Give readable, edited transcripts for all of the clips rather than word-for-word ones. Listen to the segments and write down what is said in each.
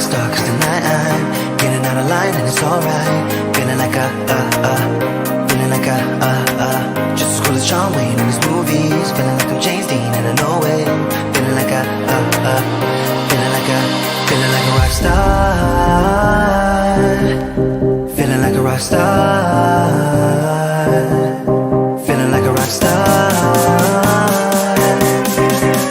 star, cause tonight I'm getting out of line and it's alright. Feeling like feeling like just as cool as John Wayne in his movies. Feeling like I'm James Dean and I know it. Feeling like feeling like a rock star. Feeling like a rock star. Feeling like a rock star.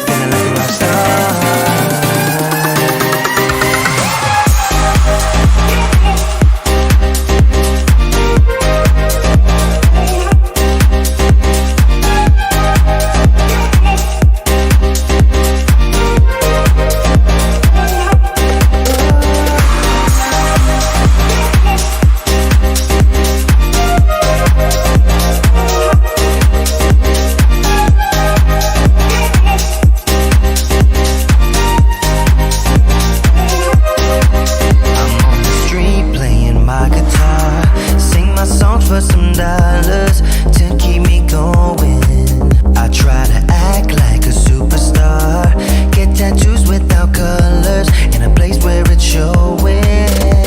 Feeling like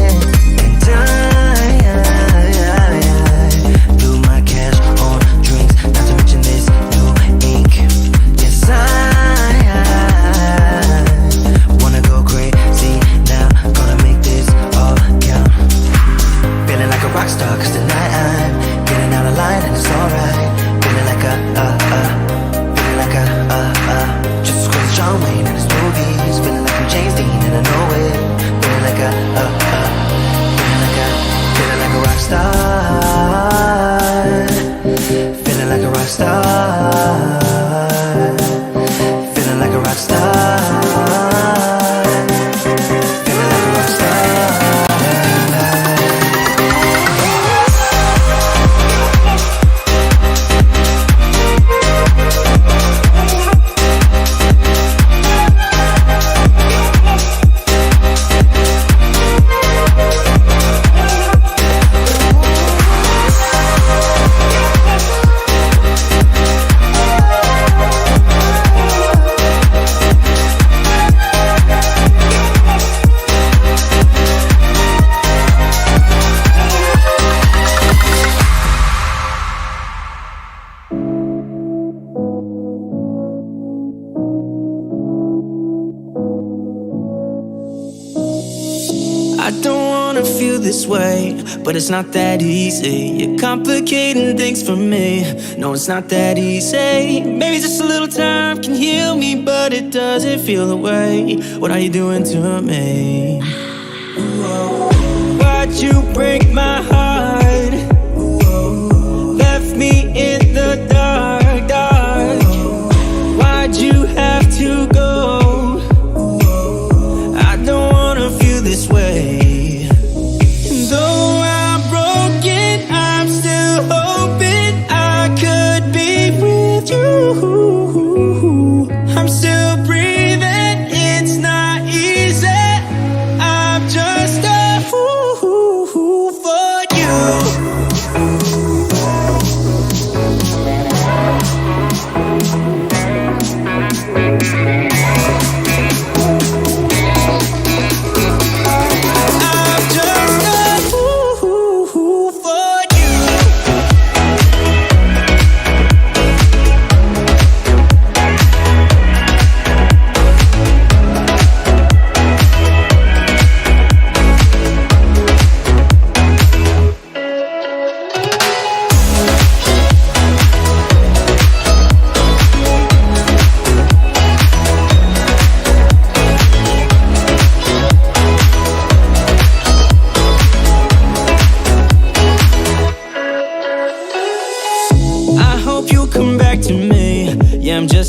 a rock star. But it's not that easy. You're complicating things for me. No, it's not that easy. Maybe just a little time can heal me, but it doesn't feel the way. What are you doing to me? Why'd you break my heart? Left me in the dark, dark. Why'd you have to go? I don't wanna feel this way. Though I'm broken, I'm still hoping I could be with you. I'm still breathing, it's not easy. I'm just a fool for you.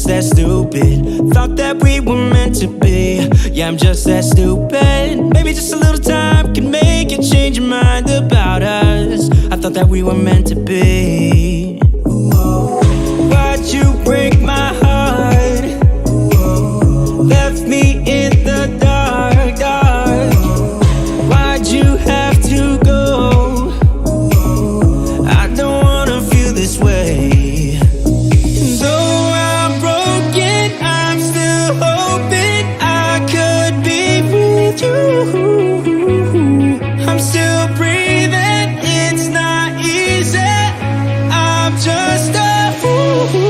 That stupid. Thought that we were meant to be. Yeah, I'm just that stupid. Maybe just a little time can make you change your mind about us. I thought that we were meant to be. Why'd you break my heart? Left me in the dark, dark. Why'd you have to go? I don't wanna feel this way. Hoping I could be free. with you. I'm still breathing, it's not easy. I'm just a fool for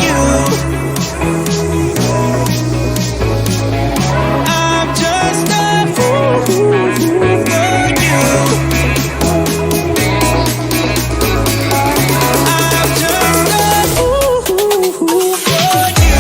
you. I'm just a fool for you. I'm just a fool for you. For you.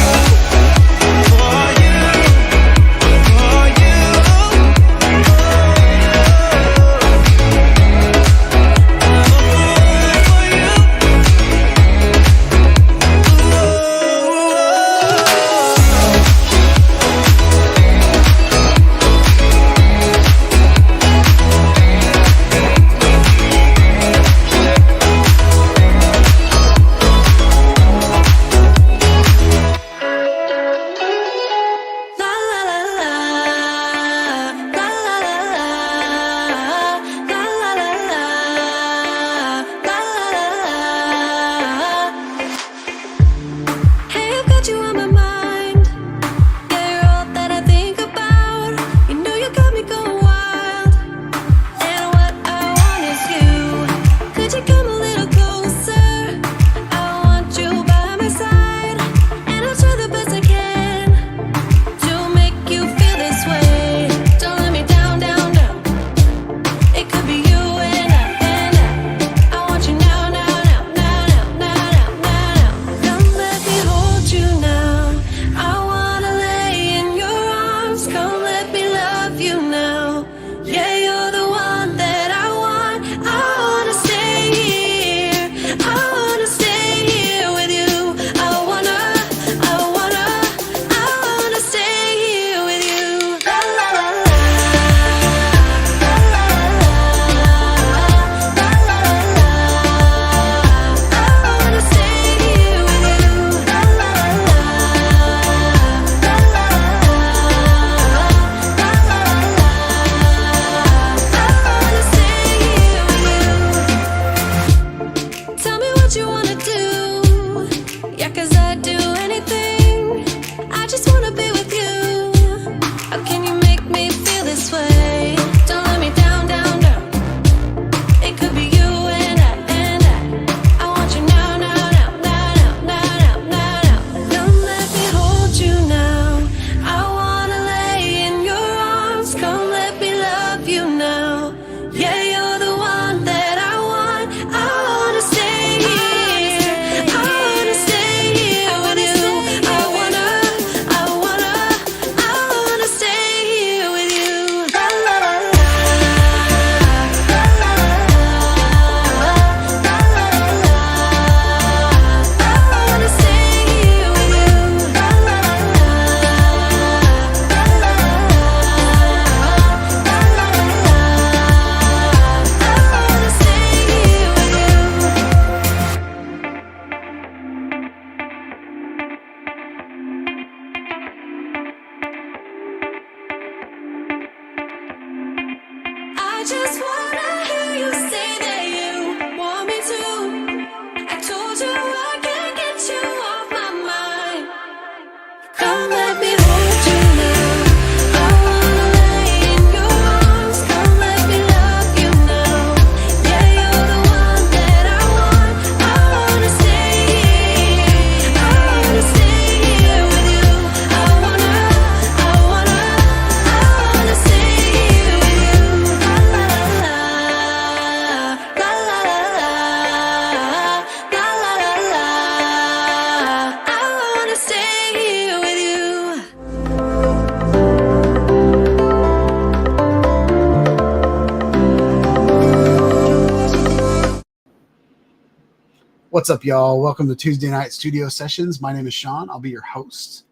What's up, y'all? Welcome to Tuesday Night Studio Sessions. My name is Sean. I'll be your host.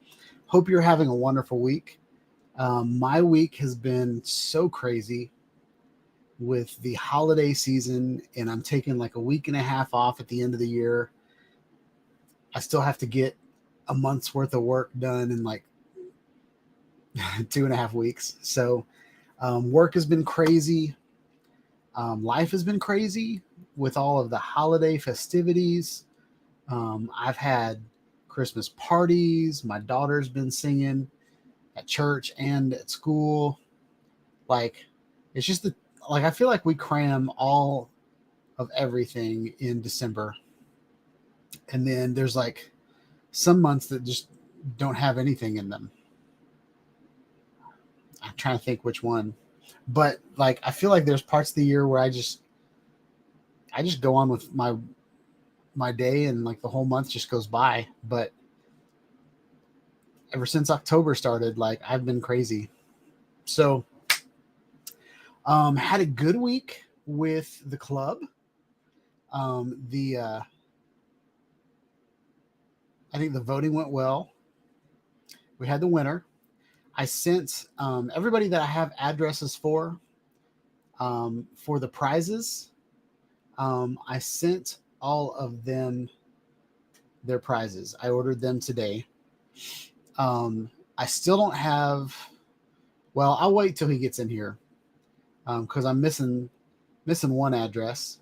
Hope you're having a wonderful week. My week has been so crazy with the holiday season, and I'm taking like a week and a half off at the end of the year. I still have to get a month's worth of work done in like 2.5 weeks. So work has been crazy. Life has been crazy with all of the holiday festivities. I've had Christmas parties. My daughter's been singing. at church and at school. Like, it's just I feel like we cram all of everything in December. And then there's like some months that just don't have anything in them. I'm trying to think which one. But like, I feel like there's parts of the year where I just go on with my day, and like the whole month just goes by. But ever since October started, like, I've been crazy. So had a good week with the club. I think the voting went well. We had the winner. I sent everybody that I have addresses for the prizes. I sent all of them their prizes. I ordered them today. I still don't have. Well, I'll wait till he gets in here because I'm missing one address.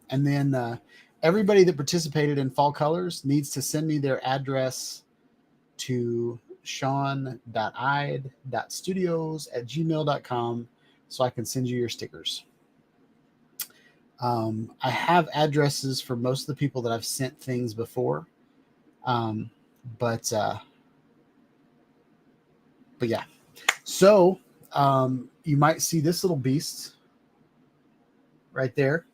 And then everybody that participated in Fall Colors needs to send me their address to sean.ide.studios@gmail.com so I can send you your stickers. I have addresses for most of the people that I've sent things before. But yeah. So you might see this little beast right there.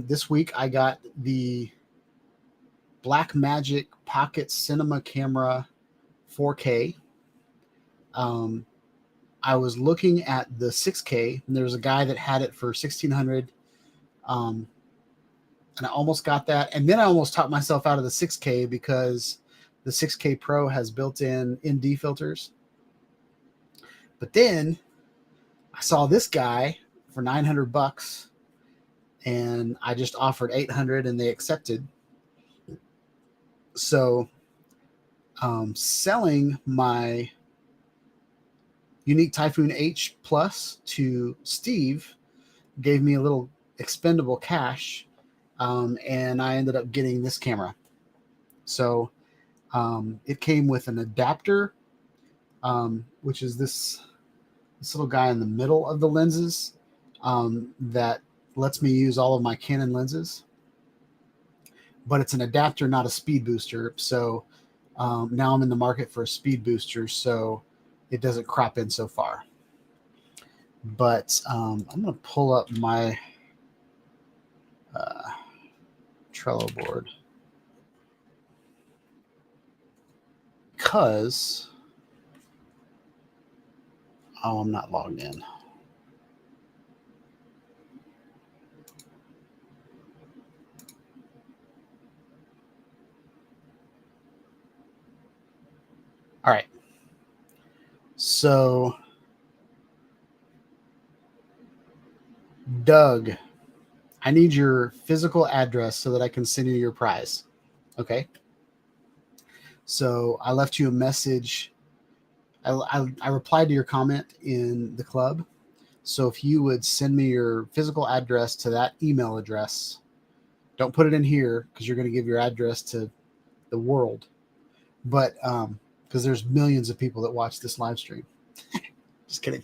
This week I got the Blackmagic Pocket Cinema Camera 4K. I was looking at the 6K, and there was a guy that had it for 1,600. And I almost got that. And then I almost talked myself out of the 6K because the 6K Pro has built-in ND filters. But then I saw this guy for $900, and I just offered 800, and they accepted. So selling my Unique Typhoon H Plus to Steve gave me a little expendable cash, and I ended up getting this camera. So it came with an adapter, which is this little guy in the middle of the lenses that lets me use all of my Canon lenses. But it's an adapter, not a speed booster. So now I'm in the market for a speed booster, so it doesn't crop in so far. But I'm going to pull up my Trello board because I'm not logged in. All right. So, Doug, I need your physical address so that I can send you your prize. Okay. So I left you a message. I replied to your comment in the club. So if you would send me your physical address to that email address, don't put it in here because you're going to give your address to the world. But because there's millions of people that watch this live stream. Just kidding.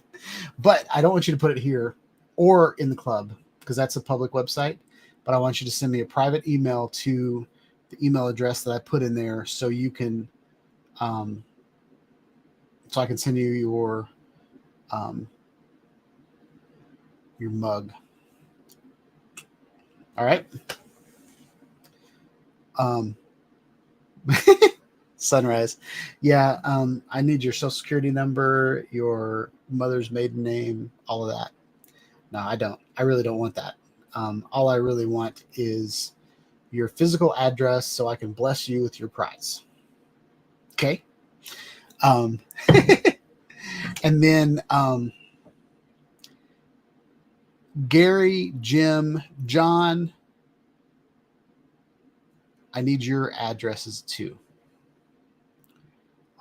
But I don't want you to put it here or in the club because that's a public website. But I want you to send me a private email to the email address that I put in there so you can, so I can send you your mug. All right. Sunrise. Yeah. I need your social security number, your mother's maiden name, all of that. No, I don't. I really don't want that. All I really want is your physical address so I can bless you with your prize. Okay. And then Gary, Jim, John, I need your addresses too.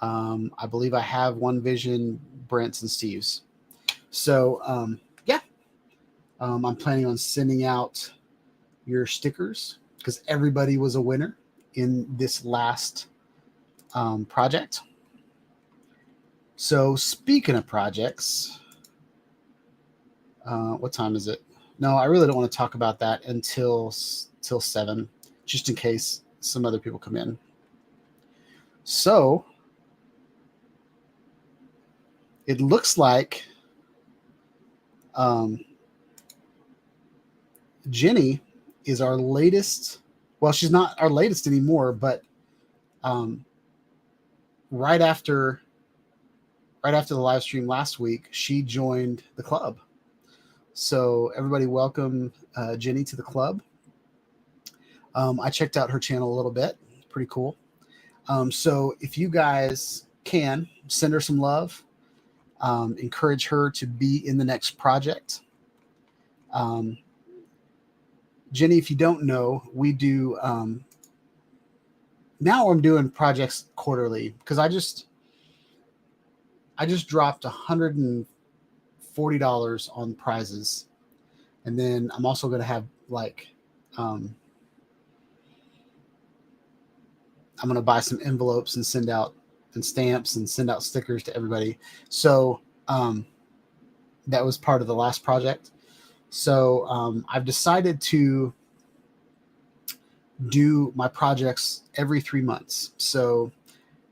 I believe I have One Vision, Brent's, and Steve's. So, yeah. I'm planning on sending out your stickers because everybody was a winner in this last project. So speaking of projects, what time is it? No, I really don't want to talk about that until 7, just in case some other people come in. So it looks like Jenny is our latest. Well, she's not our latest anymore, but right after the live stream last week, she joined the club. So everybody, welcome Jenny to the club. I checked out her channel a little bit. Pretty cool. So if you guys can send her some love, encourage her to be in the next project. Jenny, if you don't know, we do now I'm doing projects quarterly because I just dropped $140 on prizes, and then I'm also going to have like I'm going to buy some envelopes and send out and stamps and send out stickers to everybody. So that was part of the last project. So I've decided to do my projects every 3 months. So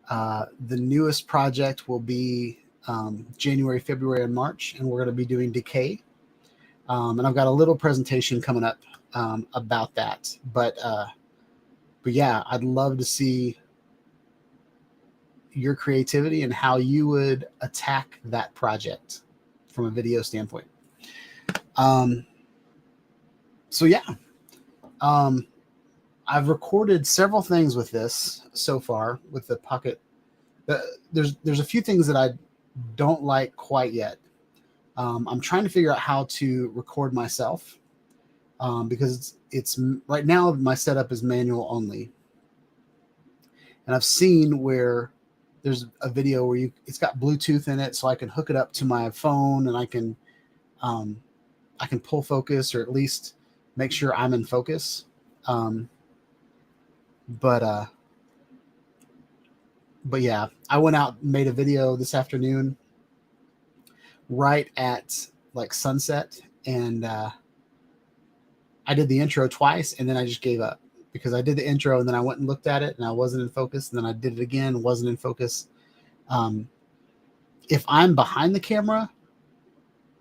the newest project will be January, February, and March, and we're going to be doing Decay. And I've got a little presentation coming up about that. But yeah, I'd love to see your creativity and how you would attack that project from a video standpoint. So yeah, I've recorded several things with this so far with the Pocket. There's a few things that I don't like quite yet. I'm trying to figure out how to record myself because it's right now my setup is manual only, and I've seen where there's a video where it's got Bluetooth in it, so I can hook it up to my phone and I can pull focus, or at least make sure I'm in focus. But yeah, I went out and made a video this afternoon right at like sunset, and I did the intro twice, and then I just gave up because I did the intro and then I went and looked at it and I wasn't in focus, and then I did it again, wasn't in focus. If I'm behind the camera,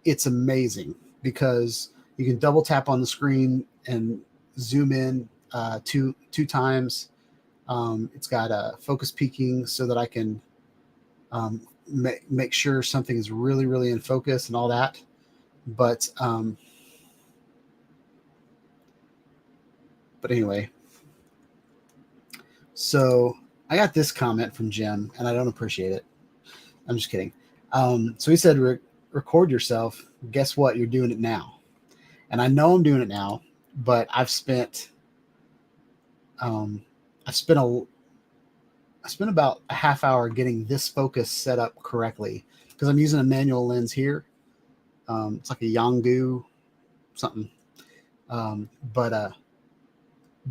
it's amazing because you can double tap on the screen and zoom in two times. It's got a focus peaking so that I can make sure something is really, really in focus and all that. But anyway, so I got this comment from Jim, and I don't appreciate it. I'm just kidding. So he said, record yourself. Guess what? You're doing it now. And I know I'm doing it now, but I've spent about a half hour getting this focus set up correctly because I'm using a manual lens here. It's like a Yanggu something. But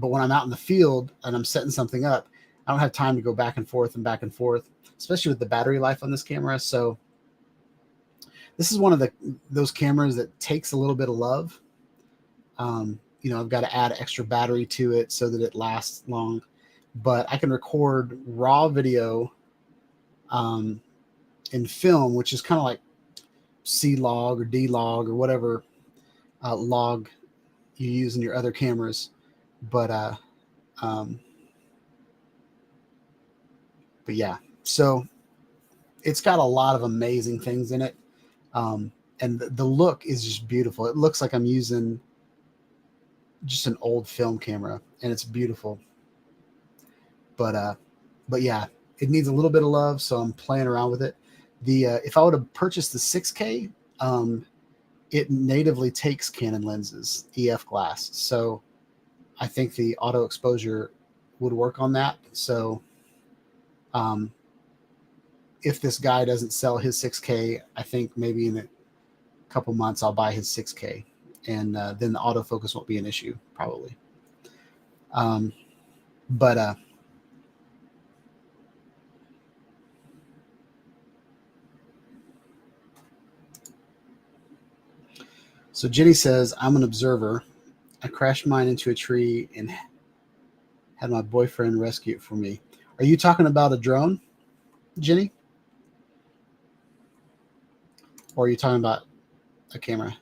when I'm out in the field and I'm setting something up, I don't have time to go back and forth, especially with the battery life on this camera. So this is one of those cameras that takes a little bit of love. I've got to add extra battery to it so that it lasts long, but I can record raw video in film, which is kind of like C log or D log or whatever log you use in your other cameras. But yeah, so it's got a lot of amazing things in it. And the look is just beautiful. It looks like I'm using just an old film camera, and it's beautiful. But yeah, it needs a little bit of love, so I'm playing around with it. If I would have purchased the 6K, it natively takes Canon lenses, EF glass. So I think the auto exposure would work on that. So if this guy doesn't sell his 6K, I think maybe in a couple months I'll buy his 6K, and then the autofocus won't be an issue probably. So Jenny says, I'm an observer. I crashed mine into a tree and had my boyfriend rescue it for me. Are you talking about a drone, Jenny? Or are you talking about a camera?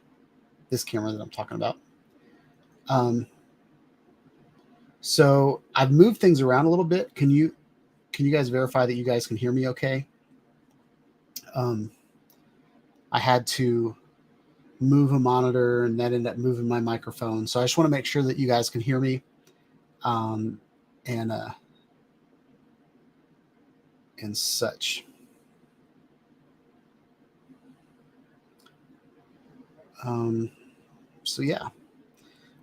This camera that I'm talking about. So I've moved things around a little bit. Can you guys verify that you guys can hear me okay? I had to move a monitor and that ended up moving my microphone. So I just want to make sure that you guys can hear me. And such. So yeah,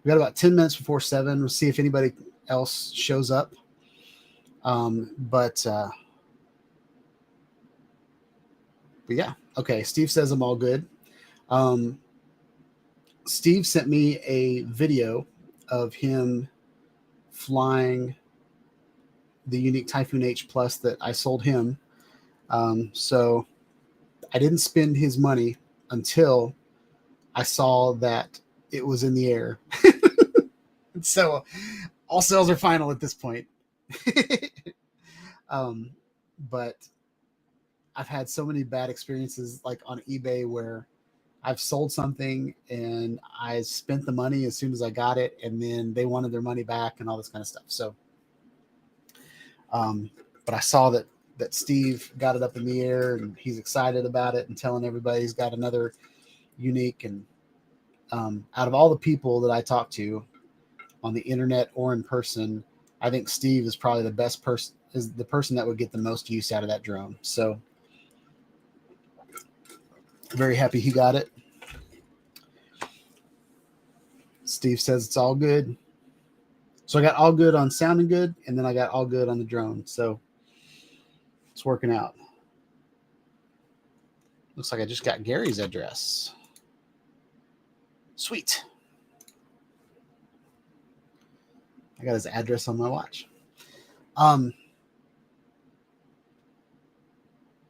we got about 10 minutes before 7. We'll see if anybody else shows up. But yeah, okay. Steve says I'm all good. Steve sent me a video of him flying the unique Typhoon H Plus that I sold him. So I didn't spend his money until I saw that it was in the air. So all sales are final at this point. But I've had so many bad experiences like on eBay where I've sold something and I spent the money as soon as I got it, and then they wanted their money back and all this kind of stuff. So, but I saw that Steve got it up in the air and he's excited about it and telling everybody he's got another unique. And out of all the people that I talk to on the internet or in person, I think Steve is probably the best person, is the person that would get the most use out of that drone. So very happy he got it. Steve says it's all good. So I got all good on sounding good, and then I got all good on the drone. So it's working out. Looks like I just got Gary's address. Sweet. I got his address on my watch.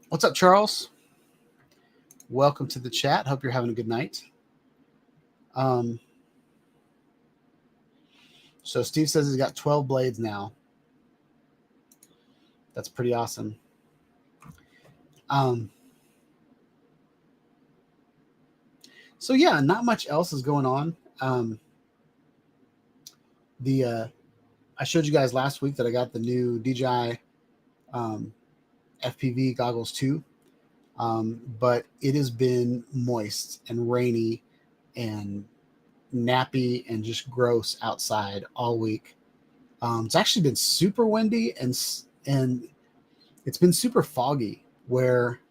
What's up, Charles? Welcome to the chat. Hope you're having a good night. So Steve says he's got 12 blades now. That's pretty awesome. So yeah, not much else is going on. I showed you guys last week that I got the new DJI FPV goggles too. But it has been moist and rainy and nappy and just gross outside all week. It's actually been super windy and it's been super foggy where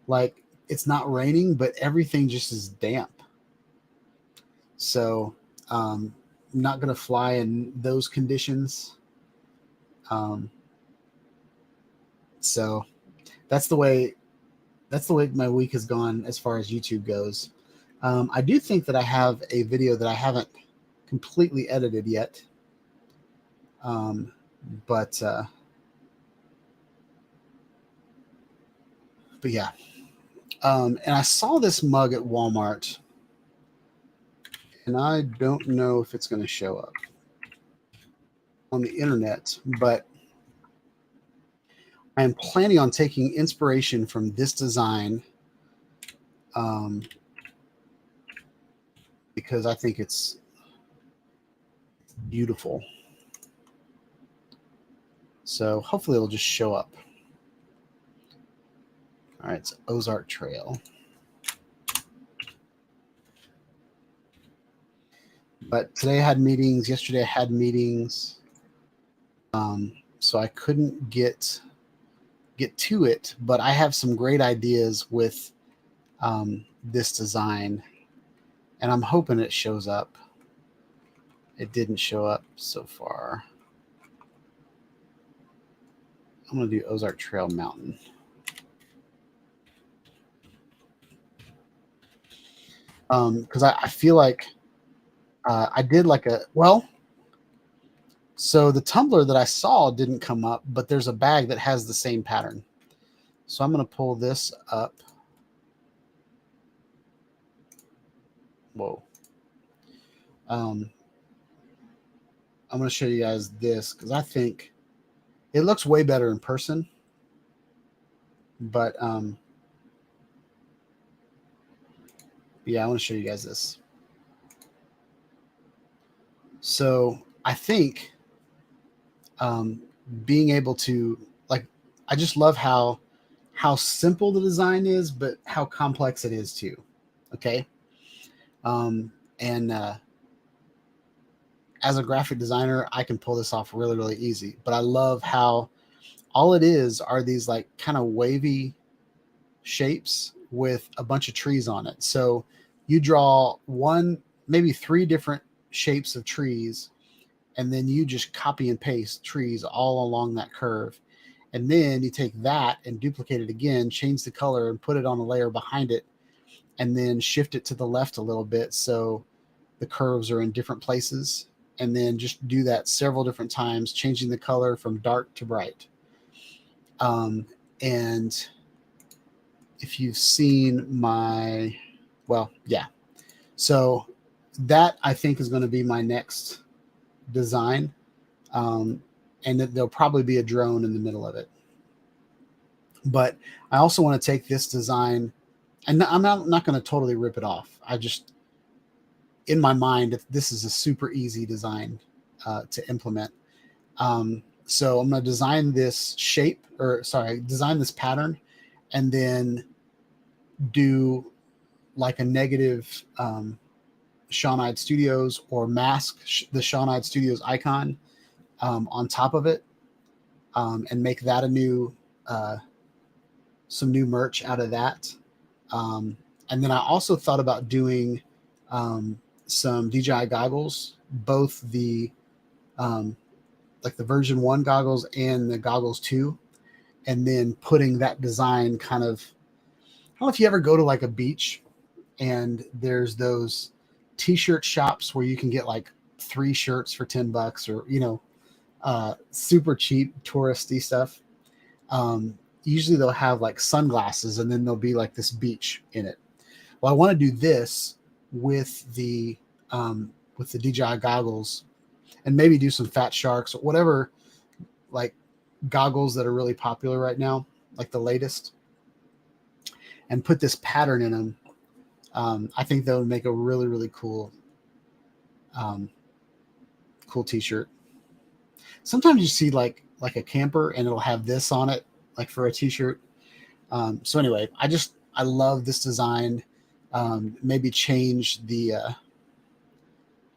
like it's not raining, but everything just is damp. So I'm not going to fly in those conditions. So that's the way my week has gone as far as YouTube goes. I do think that I have a video that I haven't completely edited yet. But yeah. And I saw this mug at Walmart, and I don't know if it's going to show up on the internet, but I am planning on taking inspiration from this design because I think it's beautiful. So hopefully it'll just show up. All right, it's Ozark Trail. But today I had meetings. Yesterday I had meetings. So I couldn't get to it, but I have some great ideas with this design, and I'm hoping it shows up. It didn't show up so far. I'm going to do Ozark Trail Mountain. Because I feel like I did like so the tumbler that I saw didn't come up, but there's a bag that has the same pattern. So I'm going to pull this up. Whoa. I'm going to show you guys this because I think it looks way better in person. But yeah, I want to show you guys this. So I think being able to, like, I just love how simple the design is, but how complex it is too. Okay. And as a graphic designer, I can pull this off really, really easy. But I love how all it is are these like kind of wavy shapes with a bunch of trees on it. So you draw one, maybe three different shapes of trees, and then you just copy and paste trees all along that curve. And then you take that and duplicate it again, change the color and put it on a layer behind it, and then shift it to the left a little bit so the curves are in different places. And then just do that several different times, changing the color from dark to bright. And if you've seen my, well, yeah. So that I think is going to be my next design. And there'll probably be a drone in the middle of it. But I also want to take this design, and I'm not going to totally rip it off. I just, in my mind, this is a super easy design to implement. So I'm going to design this shape, design this pattern, and then do like a negative Shawnide Studios, or mask the Shawnide Studios icon on top of it, and make that a new, some new merch out of that. And then I also thought about doing some DJI goggles, both the like the version 1 goggles and the goggles 2, and then putting that design kind of, I don't know if you ever go to like a beach and there's those t-shirt shops where you can get like 3 shirts for $10, or, you know, super cheap touristy stuff. Usually they'll have like sunglasses, and then there'll be like this beach in it. Well, I want to do this with the DJI goggles, and maybe do some fat sharks or whatever, like goggles that are really popular right now, like the latest, and put this pattern in them. I think that would make a really, really cool, cool t-shirt. Sometimes you see like a camper and it'll have this on it, like for a t-shirt. So anyway, I love this design. Maybe change the,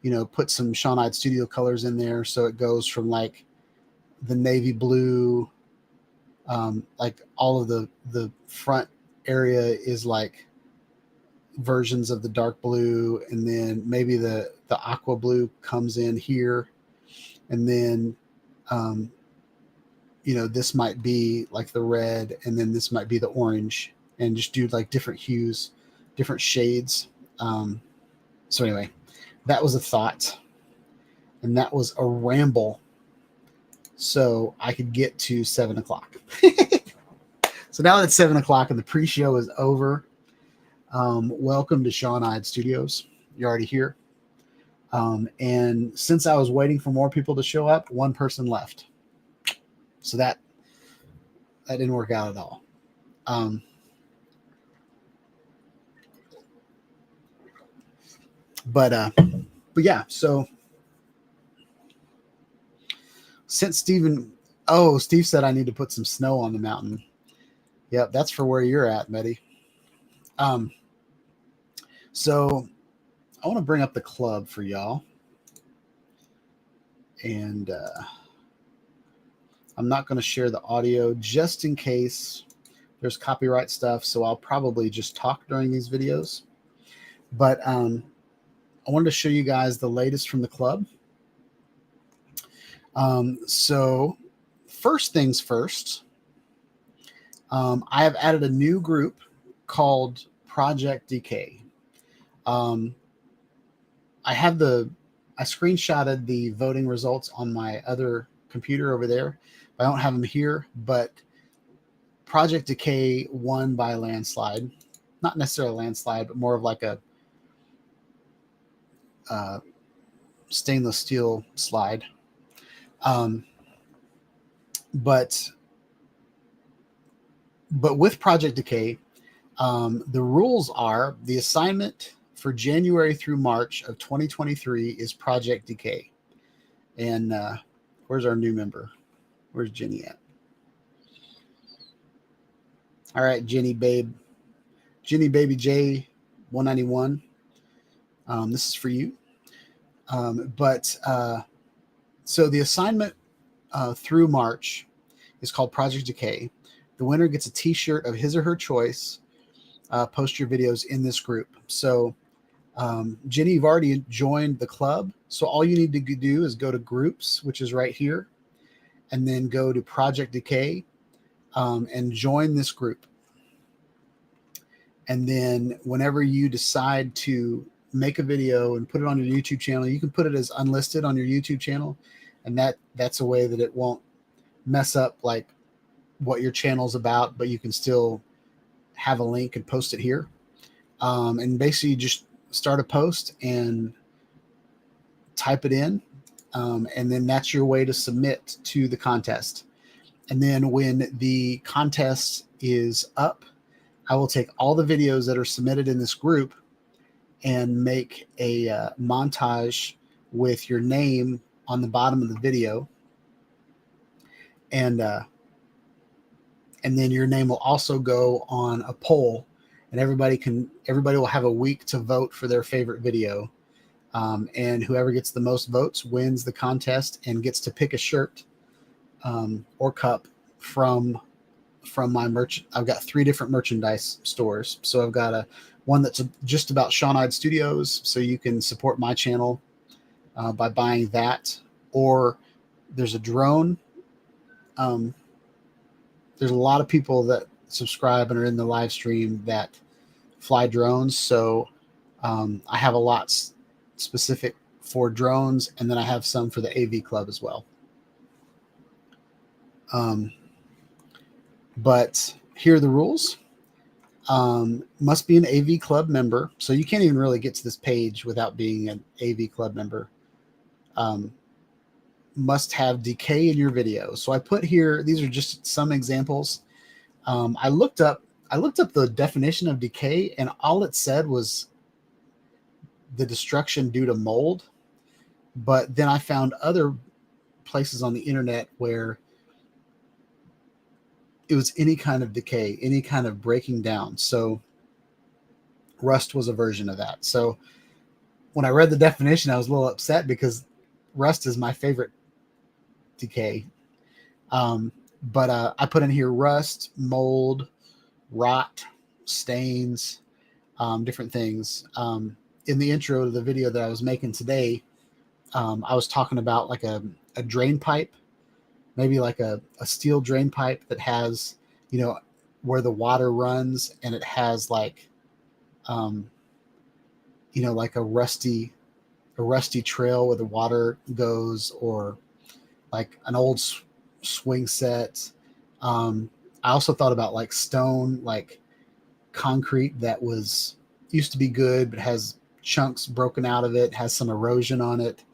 you know, put some Shawnide Studio colors in there. So it goes from like the navy blue, like all of the front area is like versions of the dark blue, and then maybe the aqua blue comes in here, and then you know, this might be like the red, and then this might be the orange, and just do like different hues, different shades. So anyway, that was a thought, and that was a ramble, so I could get to 7 o'clock. So now that it's 7 o'clock and the pre-show is over, welcome to Shawnide Studios. You're already here. And since I was waiting for more people to show up, one person left. So that didn't work out at all. But yeah, so since Steve said I need to put some snow on the mountain. Yep, that's for where you're at, Betty. So I want to bring up the club for y'all. And I'm not going to share the audio just in case there's copyright stuff. So I'll probably just talk during these videos. But I wanted to show you guys the latest from the club. So first things first, I have added a new group called Project Decay. I screenshotted the voting results on my other computer over there. I don't have them here, but Project Decay won by a landslide. Not necessarily a landslide, but more of like a stainless steel slide. But with Project Decay, the rules are the assignment for January through March of 2023 is Project Decay. And where's our new member? Where's Jenny at? All right, Jenny Baby J 191. This is for you. So the assignment through March is called Project Decay. The winner gets a t-shirt of his or her choice. Post your videos in this group. So Jenny, you've already joined the club. So all you need to do is go to groups, which is right here, and then go to Project Decay and join this group. And then whenever you decide to make a video and put it on your YouTube channel, you can put it as unlisted on your YouTube channel. And that's a way that it won't mess up like what your channel's about, but you can still have a link and post it here. And basically you just start a post and type it in. And then that's your way to submit to the contest. And then when the contest is up, I will take all the videos that are submitted in this group and make a montage with your name on the bottom of the video. And then your name will also go on a poll, and everybody will have a week to vote for their favorite video. And whoever gets the most votes wins the contest and gets to pick a shirt or cup from my merch. I've got 3 different merchandise stores. So I've got one that's just about Sean-Eyed Studios. So you can support my channel by buying that. Or there's a drone. There's a lot of people that subscribe and are in the live stream that fly drones. So I have a lot specific for drones, and then I have some for the AV club as well. But here are the rules. Must be an AV club member. So you can't even really get to this page without being an AV club member. Must have decay in your video. So I put here, these are just some examples. I looked up the definition of decay, and all it said was the destruction due to mold. But then I found other places on the internet where it was any kind of decay, any kind of breaking down. So rust was a version of that. So when I read the definition, I was a little upset because rust is my favorite decay. But I put in here rust, mold, rot, stains, different things. In the intro to the video that I was making today, I was talking about like a drain pipe, maybe like a steel drain pipe that has, where the water runs, and it has like, like a rusty trail where the water goes, or like an old swing set. I also thought about like stone, like concrete that used to be good, but has chunks broken out of it, has some erosion on it.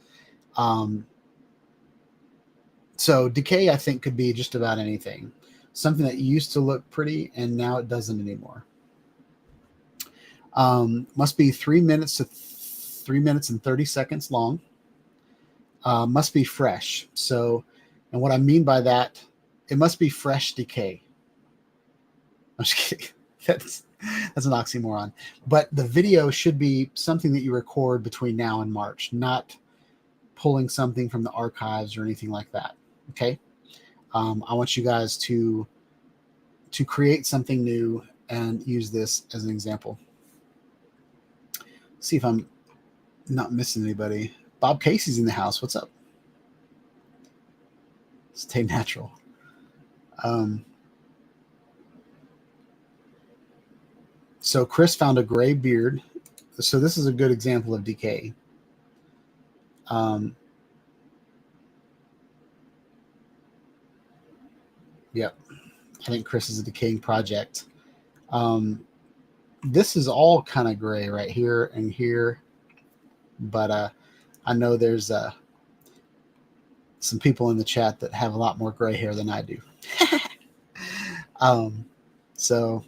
So decay, I think, could be just about anything. Something that used to look pretty and now it doesn't anymore. Must be 3 minutes to 3 minutes and 30 seconds long. Must be fresh. So, and what I mean by that, it must be fresh decay. I'm just kidding. That's an oxymoron. But the video should be something that you record between now and March, not pulling something from the archives or anything like that. Okay. I want you guys to create something new and use this as an example. See if I'm not missing anybody. Bob Casey's in the house. What's up? Stay natural. So Chris found a gray beard. So this is a good example of decay. Yep. I think Chris is a decaying project. This is all kind of gray right here and here. but I know there's some people in the chat that have a lot more gray hair than I do. So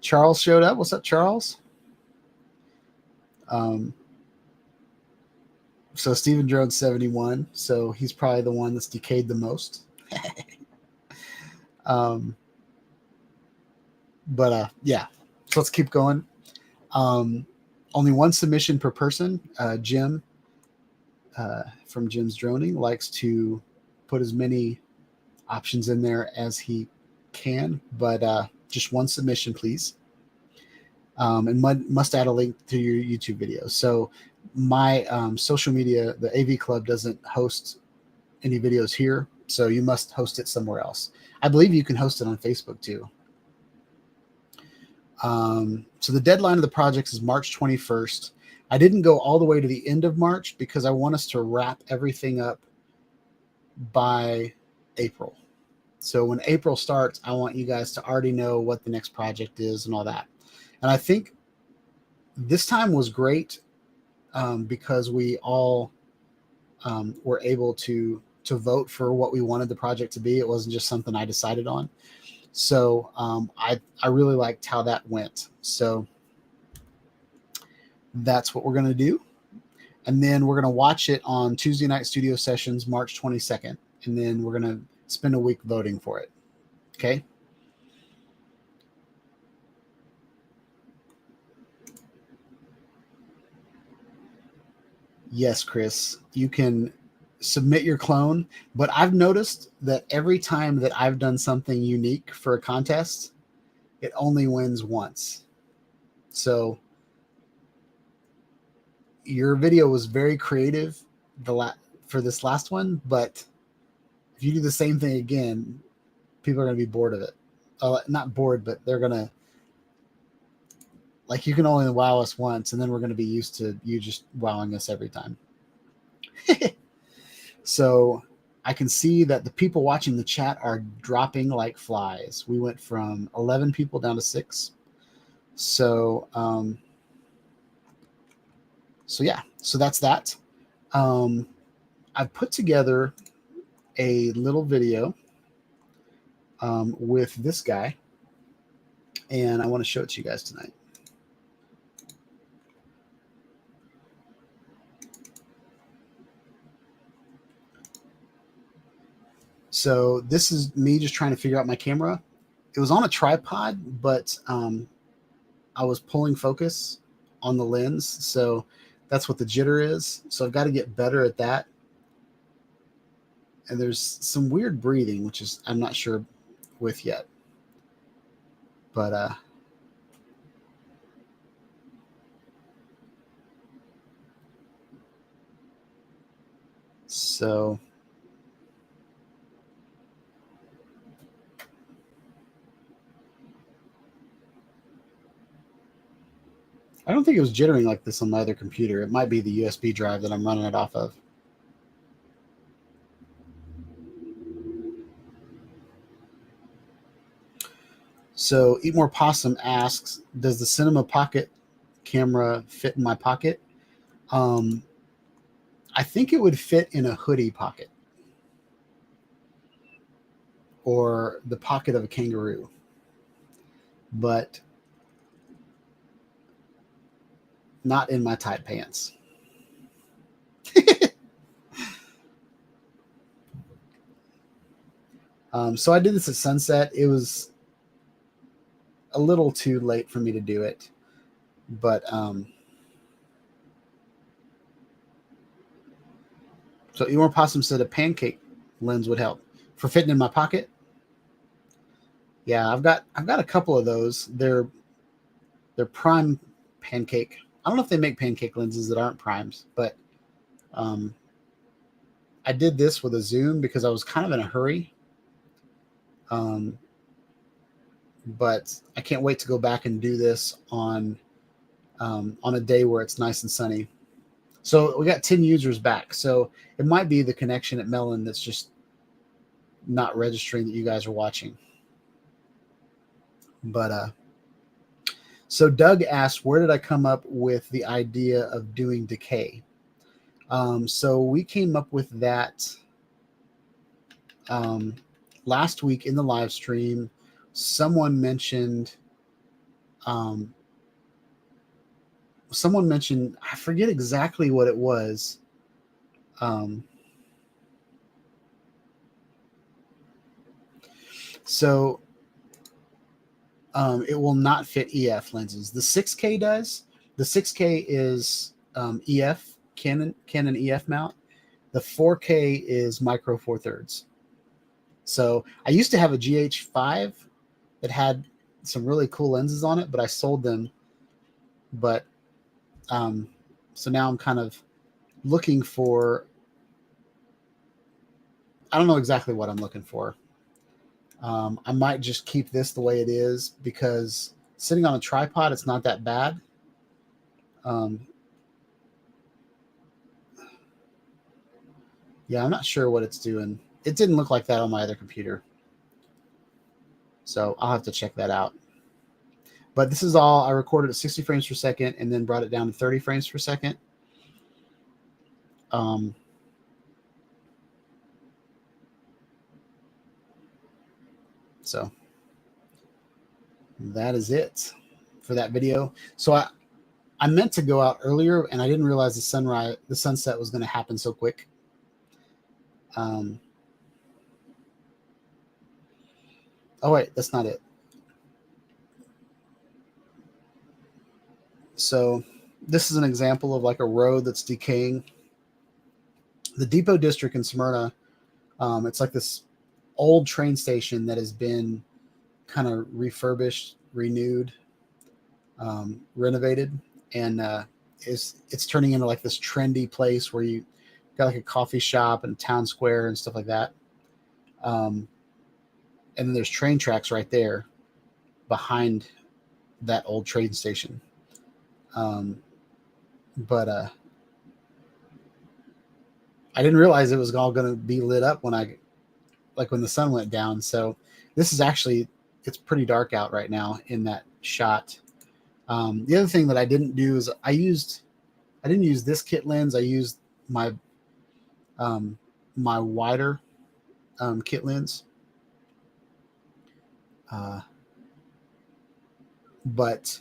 Charles showed up. What's up, Charles? So Steven Drone's 71, so he's probably the one that's decayed the most. Yeah, so let's keep going. Only one submission per person. Jim from Jim's Droning likes to put as many options in there as he can, but just one submission, please. And must add a link to your YouTube video. So my social media, the AV Club doesn't host any videos here, so you must host it somewhere else. I believe you can host it on Facebook too. So the deadline of the project is March 21st. I didn't go all the way to the end of March because I want us to wrap everything up by April. So when April starts, I want you guys to already know what the next project is and all that. And I think this time was great because we all were able to vote for what we wanted the project to be. It wasn't just something I decided on. So I really liked how that went. So that's what we're going to do. And then we're going to watch it on Tuesday night studio sessions, March 22nd. And then we're going to spend a week voting for it. Okay. Yes, Chris, you can submit your clone, but I've noticed that every time that I've done something unique for a contest, it only wins once. So your video was very creative for this last one, but if you do the same thing again, people are going to be bored of it. Not bored, but they're going to, like, you can only wow us once, and then we're going to be used to you just wowing us every time. So I can see that the people watching the chat are dropping like flies. We went from 11 people down to 6. So, yeah, so that's that. I've put together a little video with this guy, and I want to show it to you guys tonight. So this is me just trying to figure out my camera. It was on a tripod, but I was pulling focus on the lens. So that's what the jitter is. So I've got to get better at that. And there's some weird breathing, which is I'm not sure with yet. But so I don't think it was jittering like this on my other computer. It might be the USB drive that I'm running it off of. So Eat More Possum asks, does the Cinema Pocket camera fit in my pocket? I think it would fit in a hoodie pocket or the pocket of a kangaroo, but not in my tight pants. So I did this at sunset. It was a little too late for me to do it, but so Eeyore Possum said a pancake lens would help for fitting in my pocket. Yeah, I've got a couple of those. They're prime pancake. I don't know if they make pancake lenses that aren't primes, but I did this with a zoom because I was kind of in a hurry. But I can't wait to go back and do this on a day where it's nice and sunny. So we got 10 users back. So it might be the connection at Melon that's just not registering that you guys are watching. But So Doug asked, where did I come up with the idea of doing Decay? So we came up with that last week in the live stream. Someone mentioned, I forget exactly what it was. So it will not fit EF lenses. The 6K does. The 6K is EF, Canon EF mount. The 4K is micro four thirds. So I used to have a GH5 that had some really cool lenses on it, but I sold them. But so now I'm kind of looking for, I don't know exactly what I'm looking for. I might just keep this the way it is because sitting on a tripod, it's not that bad. Yeah, I'm not sure what it's doing. It didn't look like that on my other computer. So I'll have to check that out. But this is all I recorded at 60 frames per second and then brought it down to 30 frames per second. So that is it for that video. So I meant to go out earlier and I didn't realize the sunset was going to happen so quick. Oh wait, that's not it. So this is an example of like a road that's decaying. The Depot District in Smyrna, it's like this old train station that has been kind of refurbished, renewed, renovated, and it's turning into like this trendy place where you got like a coffee shop and town square and stuff like that. And then there's train tracks right there behind that old train station. But I didn't realize it was all going to be lit up when the sun went down. So this is actually, it's pretty dark out right now in that shot. The other thing that I didn't do is I didn't use this kit lens. I used my my wider kit lens. But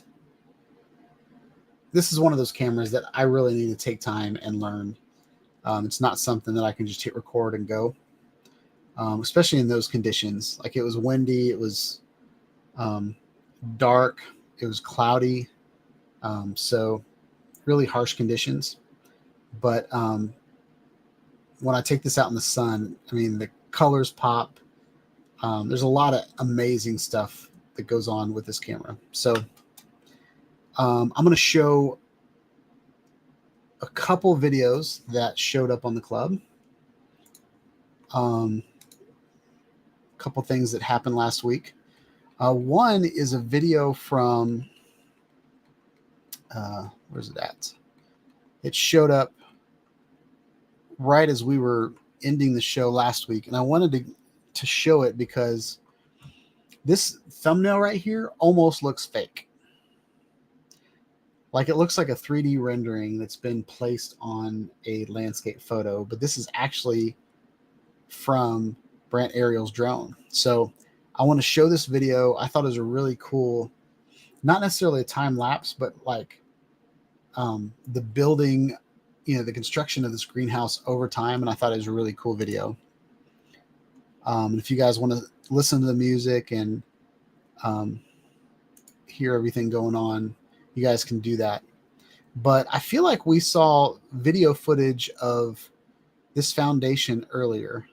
this is one of those cameras that I really need to take time and learn. It's not something that I can just hit record and go, especially in those conditions. Like it was windy, it was dark, it was cloudy, so really harsh conditions. But when I take this out in the sun, I mean, the colors pop. There's a lot of amazing stuff that goes on with this camera. So I'm going to show a couple videos that showed up on the club. A couple things that happened last week. One is a video from, where's it at? It showed up right as we were ending the show last week. And I wanted to show it because this thumbnail right here almost looks fake. Like it looks like a 3D rendering that's been placed on a landscape photo, but this is actually from Brant Ariel's drone. So I want to show this video. I thought it was a really cool, not necessarily a time lapse, but like the building, the construction of this greenhouse over time. And I thought it was a really cool video. And if you guys want to listen to the music and hear everything going on, you guys can do that. But I feel like we saw video footage of this foundation earlier.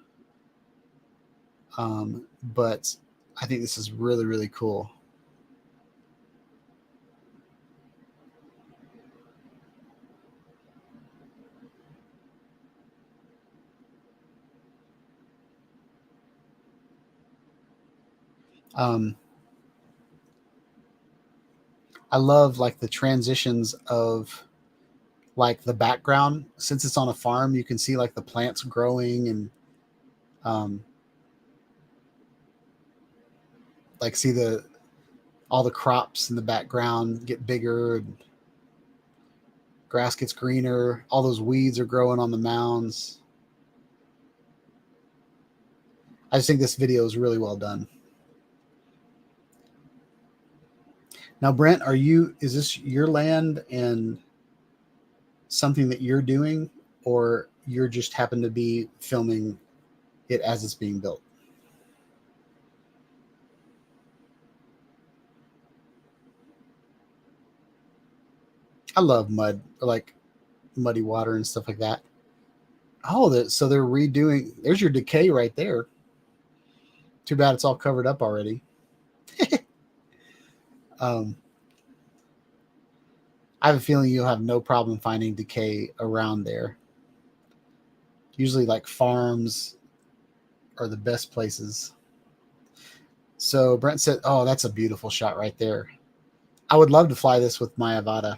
But I think this is really, really cool. I love like the transitions of like the background. Since it's on a farm, you can see like the plants growing and like see the all the crops in the background get bigger, and grass gets greener. All those weeds are growing on the mounds. I just think this video is really well done. Now, Brent, is this your land and something that you're doing, or you're just happen to be filming it as it's being built? I love mud, like muddy water and stuff like that. Oh, so they're redoing. There's your Decay right there. Too bad it's all covered up already. I have a feeling you'll have no problem finding Decay around there. Usually, like farms are the best places. So Brent said, "Oh, that's a beautiful shot right there. I would love to fly this with my Avata.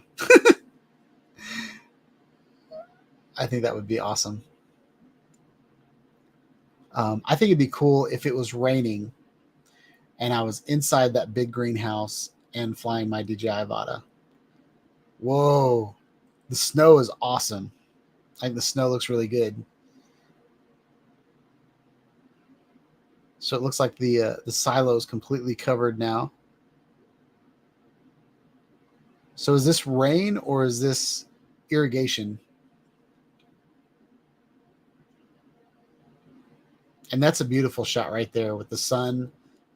I think that would be awesome. I think it'd be cool if it was raining and I was inside that big greenhouse and flying my DJI Avata. Whoa, the snow is awesome. I think the snow looks really good. So it looks like the silo is completely covered now. So is this rain or is this irrigation? And that's a beautiful shot right there with the sun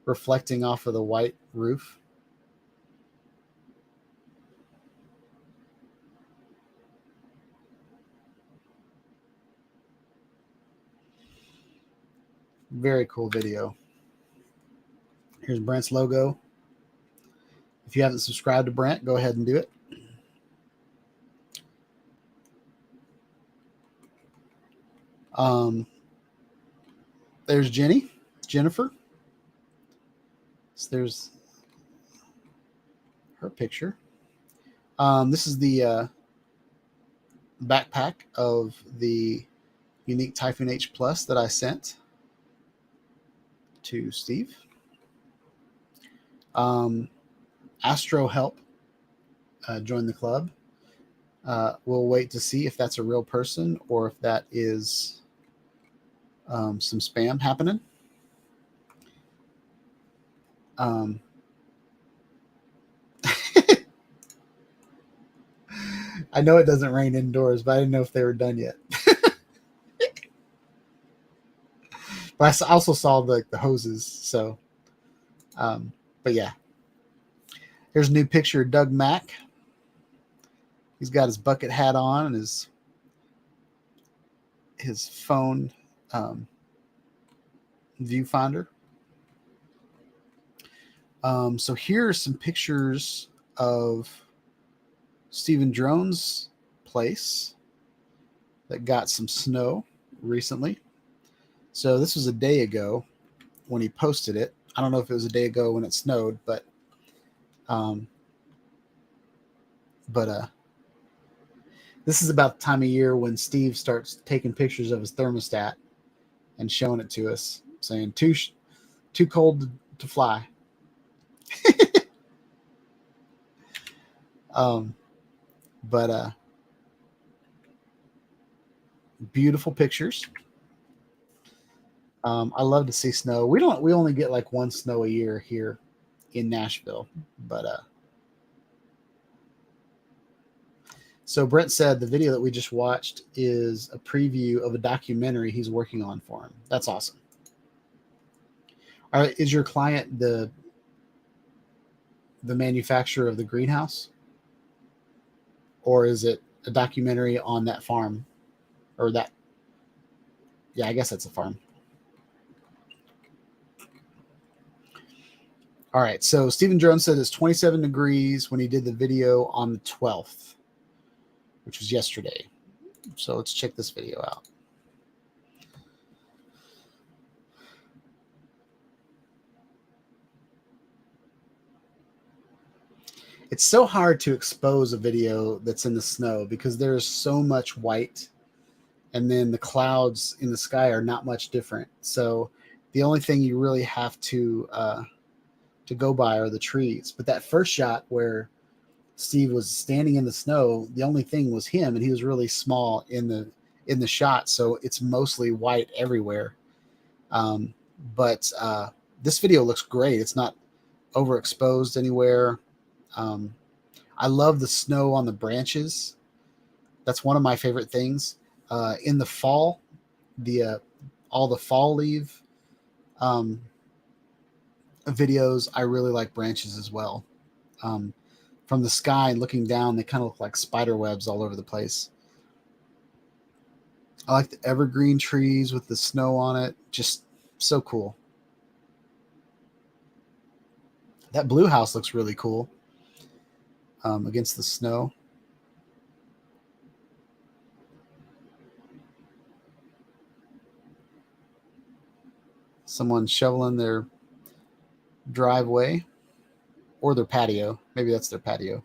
reflecting off of the white roof. Very cool video. Here's Brent's logo. If you haven't subscribed to Brent, go ahead and do it. There's Jennifer. So there's her picture. This is the backpack of the unique Typhoon H Plus that I sent to Steve. Astro Help joined the club. We'll wait to see if that's a real person or if that is some spam happening. I know it doesn't rain indoors, but I didn't know if they were done yet. But I also saw the hoses. So, but yeah. Here's a new picture of Doug Mack. He's got his bucket hat on and his phone viewfinder. So here are some pictures of Stephen Drone's place that got some snow recently. So this was a day ago when he posted it. I don't know if it was a day ago when it snowed, but this is about the time of year when Steve starts taking pictures of his thermostat and showing it to us, saying too cold to fly. Beautiful pictures. I love to see snow. We only get like one snow a year here in Nashville, but so Brent said the video that we just watched is a preview of a documentary he's working on for him. That's awesome. All right, is your client the manufacturer of the greenhouse, or is it a documentary on that farm, or that? Yeah, I guess that's a farm. All right, so Stephen Jones said it's 27 degrees when he did the video on the 12th, which was yesterday. So let's check this video out. It's so hard to expose a video that's in the snow because there's so much white, and then the clouds in the sky are not much different. So the only thing you really have to to go by are the trees. But that first shot where Steve was standing in the snow, the only thing was him, and he was really small in the shot, so it's mostly white everywhere. But this video looks great. It's not overexposed anywhere. I love the snow on the branches. That's one of my favorite things. In the fall, all the fall leaf videos, I really like branches as well. From the sky and looking down, they kind of look like spider webs all over the place. I like the evergreen trees with the snow on it. Just so cool. That blue house looks really cool against the snow. Someone shoveling their driveway or their patio. Maybe that's their patio.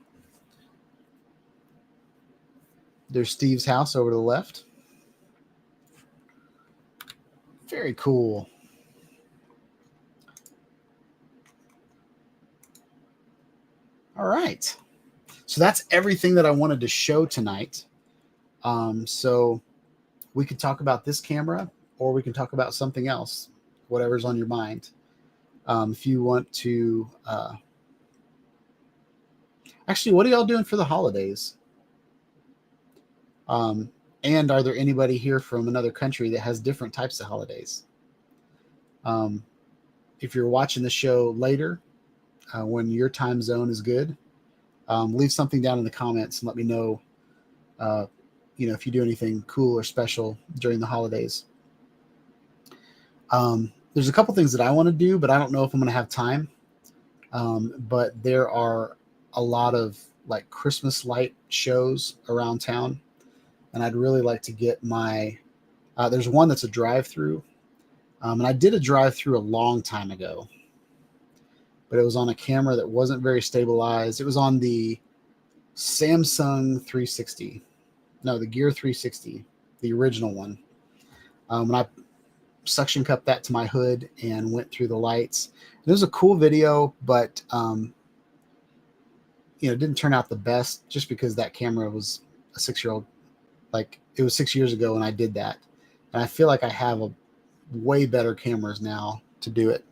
There's Steve's house over to the left. Very cool. All right. So that's everything that I wanted to show tonight. So we could talk about this camera, or we can talk about something else, whatever's on your mind. If you want to... Actually, what are y'all doing for the holidays? And are there anybody here from another country that has different types of holidays? If you're watching the show later, when your time zone is good, leave something down in the comments and let me know, if you do anything cool or special during the holidays. There's a couple things that I want to do, but I don't know if I'm going to have time. But there are a lot of like Christmas light shows around town, and I'd really like to get my there's one that's a drive-through, and I did a drive-through a long time ago, but it was on a camera that wasn't very stabilized. It was on the Samsung 360, no, the Gear 360, the original one. And I suction cupped that to my hood and went through the lights. It was a cool video, but it didn't turn out the best just because that camera was a 6-year-old. Like, it was 6 years ago when I did that. And I feel like I have a way better cameras now to do it.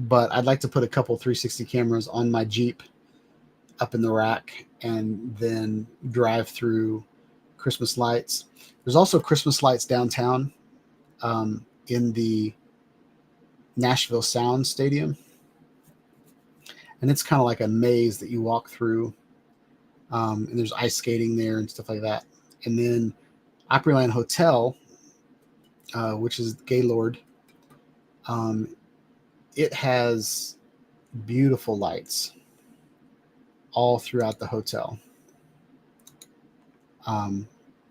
But I'd like to put a couple 360 cameras on my Jeep up in the rack and then drive through Christmas lights. There's also Christmas lights downtown in the Nashville Sound Stadium. And it's kind of like a maze that you walk through. And there's ice skating there and stuff like that. And then Opryland Hotel, which is Gaylord, it has beautiful lights all throughout the hotel.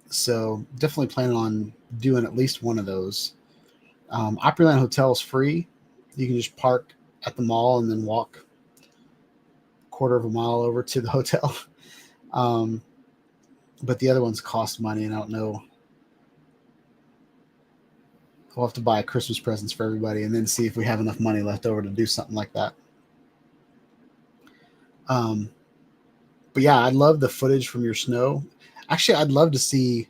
So definitely planning on doing at least one of those. Opryland Hotel is free. You can just park at the mall and then walk a quarter of a mile over to the hotel. But the other ones cost money, and I don't know. We'll have to buy Christmas presents for everybody and then see if we have enough money left over to do something like that. But yeah, I'd love the footage from your snow. Actually, I'd love to see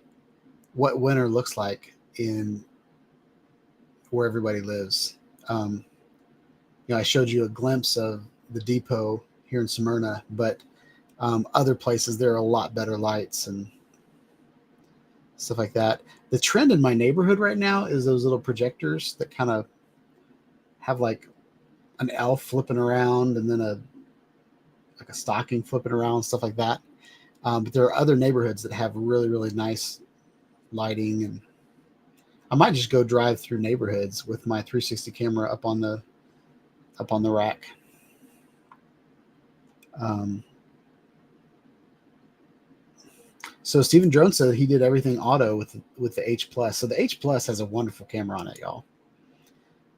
what winter looks like in where everybody lives. I showed you a glimpse of the depot here in Smyrna, but other places there are a lot better lights and stuff like that. The trend in my neighborhood right now is those little projectors that kind of have like an elf flipping around and then a stocking flipping around, stuff like that. But there are other neighborhoods that have really, really nice lighting, and I might just go drive through neighborhoods with my 360 camera up on the rack. So Stephen Drone said he did everything auto with the H Plus. So the H Plus has a wonderful camera on it, y'all.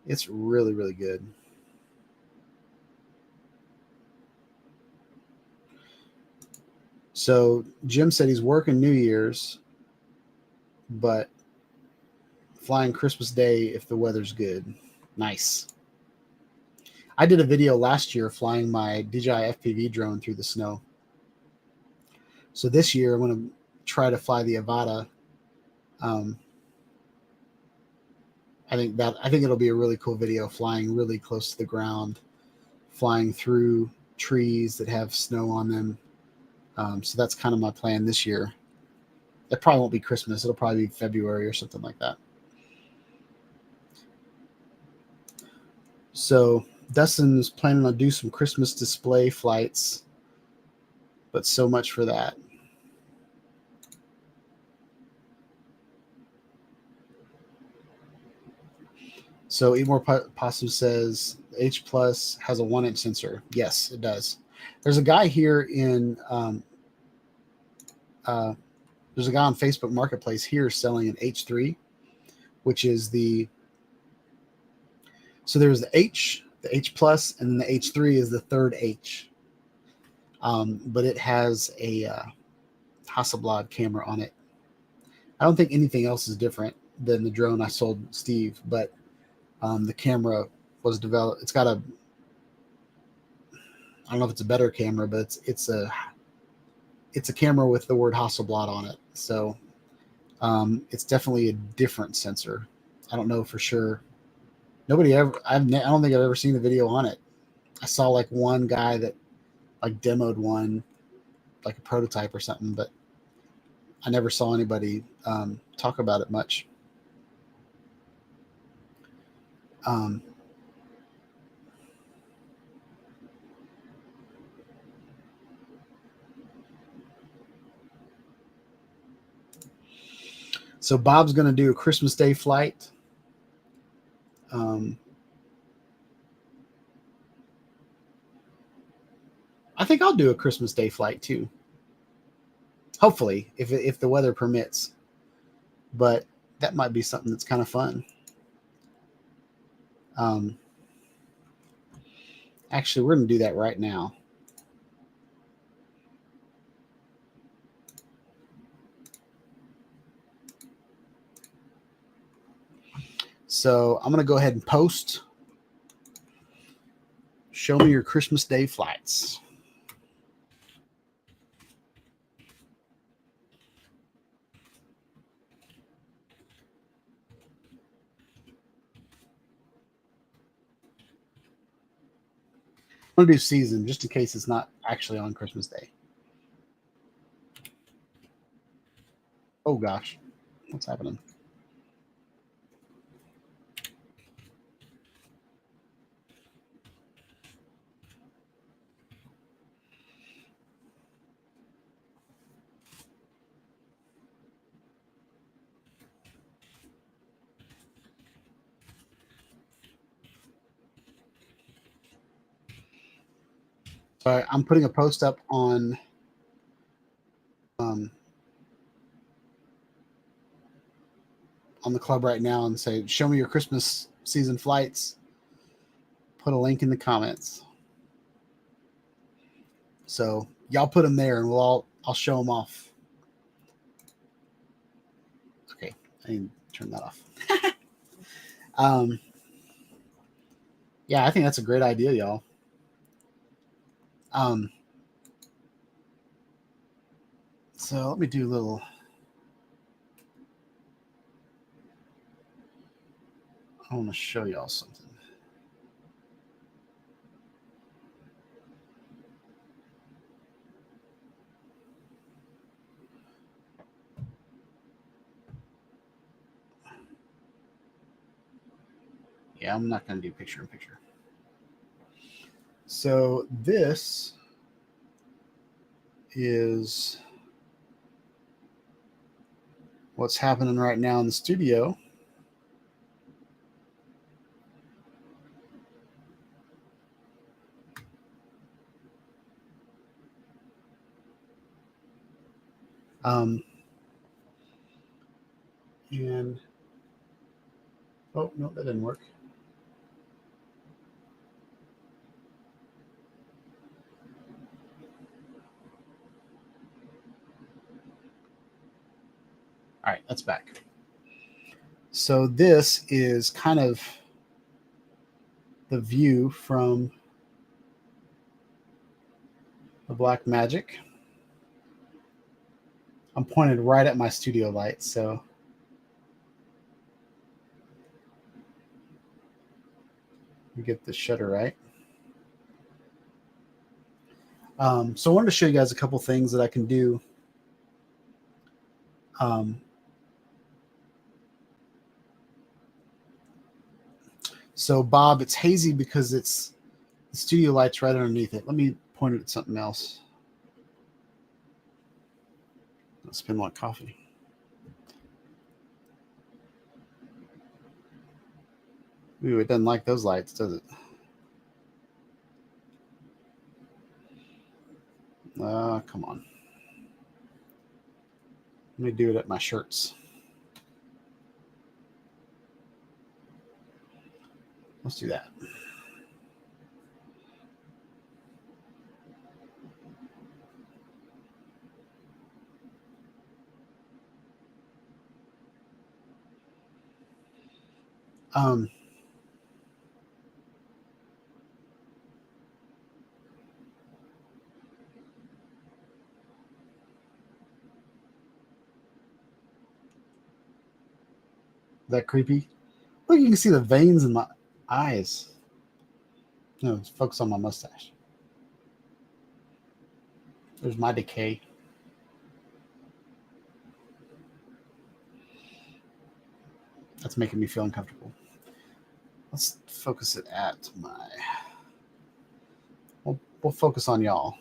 It's really, really good. So Jim said he's working New Year's, but flying Christmas Day if the weather's good. Nice. I did a video last year flying my DJI FPV drone through the snow. So this year I'm going to try to fly the Avata. I think it'll be a really cool video, flying really close to the ground, flying through trees that have snow on them. So that's kind of my plan this year. It probably won't be Christmas. It'll probably be February or something like that. So Dustin's planning on do some Christmas display flights, but so much for that. So Eat More Possum says H Plus has a 1-inch sensor. Yes, it does. There's a guy here in there's a guy on Facebook Marketplace here selling an H3, which is so there's the H Plus, and then the H3 is the third H. But it has a Hasselblad camera on it. I don't think anything else is different than the drone I sold Steve, but the camera was developed. It's got I don't know if it's a better camera, but it's a camera with the word Hasselblad on it. So it's definitely a different sensor. I don't know for sure. I don't think I've ever seen a video on it. I saw like one guy that like demoed one, like a prototype or something, but I never saw anybody talk about it much. So Bob's going to do a Christmas Day flight. I think I'll do a Christmas Day flight too. Hopefully, if the weather permits. But that might be something that's kind of fun. Actually, we're going to do that right now. So I'm going to go ahead and post. Show me your Christmas Day flights. I'm going to do season just in case it's not actually on Christmas Day. Oh gosh, what's happening? So I'm putting a post up on the club right now and say, show me your Christmas season flights. Put a link in the comments. So y'all put them there and I'll show them off. Okay, I need to turn that off. Yeah, I think that's a great idea, y'all. So let me do a little. I want to show y'all something. Yeah, I'm not going to do picture in picture. So this is what's happening right now in the studio. And oh no, that didn't work. All right, that's back. So this is kind of the view from the Blackmagic. I'm pointed right at my studio light, so we get the shutter right. So I wanted to show you guys a couple things that I can do. So Bob, it's hazy because it's the studio light's right underneath it. Let me point it at something else. I'll spin like coffee. Ooh, it doesn't like those lights, does it? Come on. Let me do it at my shirts. Let's do that. That creepy? Look, you can see the veins in my eyes. No, focus on my mustache. There's my Decay. That's making me feel uncomfortable. Let's focus it at my... We'll focus on y'all.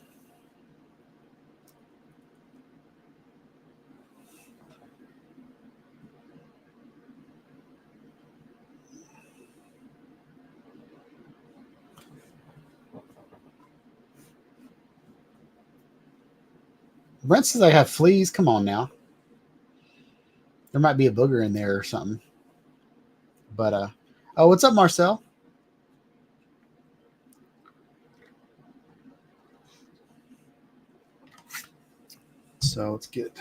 Brent says I have fleas. Come on now. There might be a booger in there or something. But, oh, what's up, Marcel? So let's get...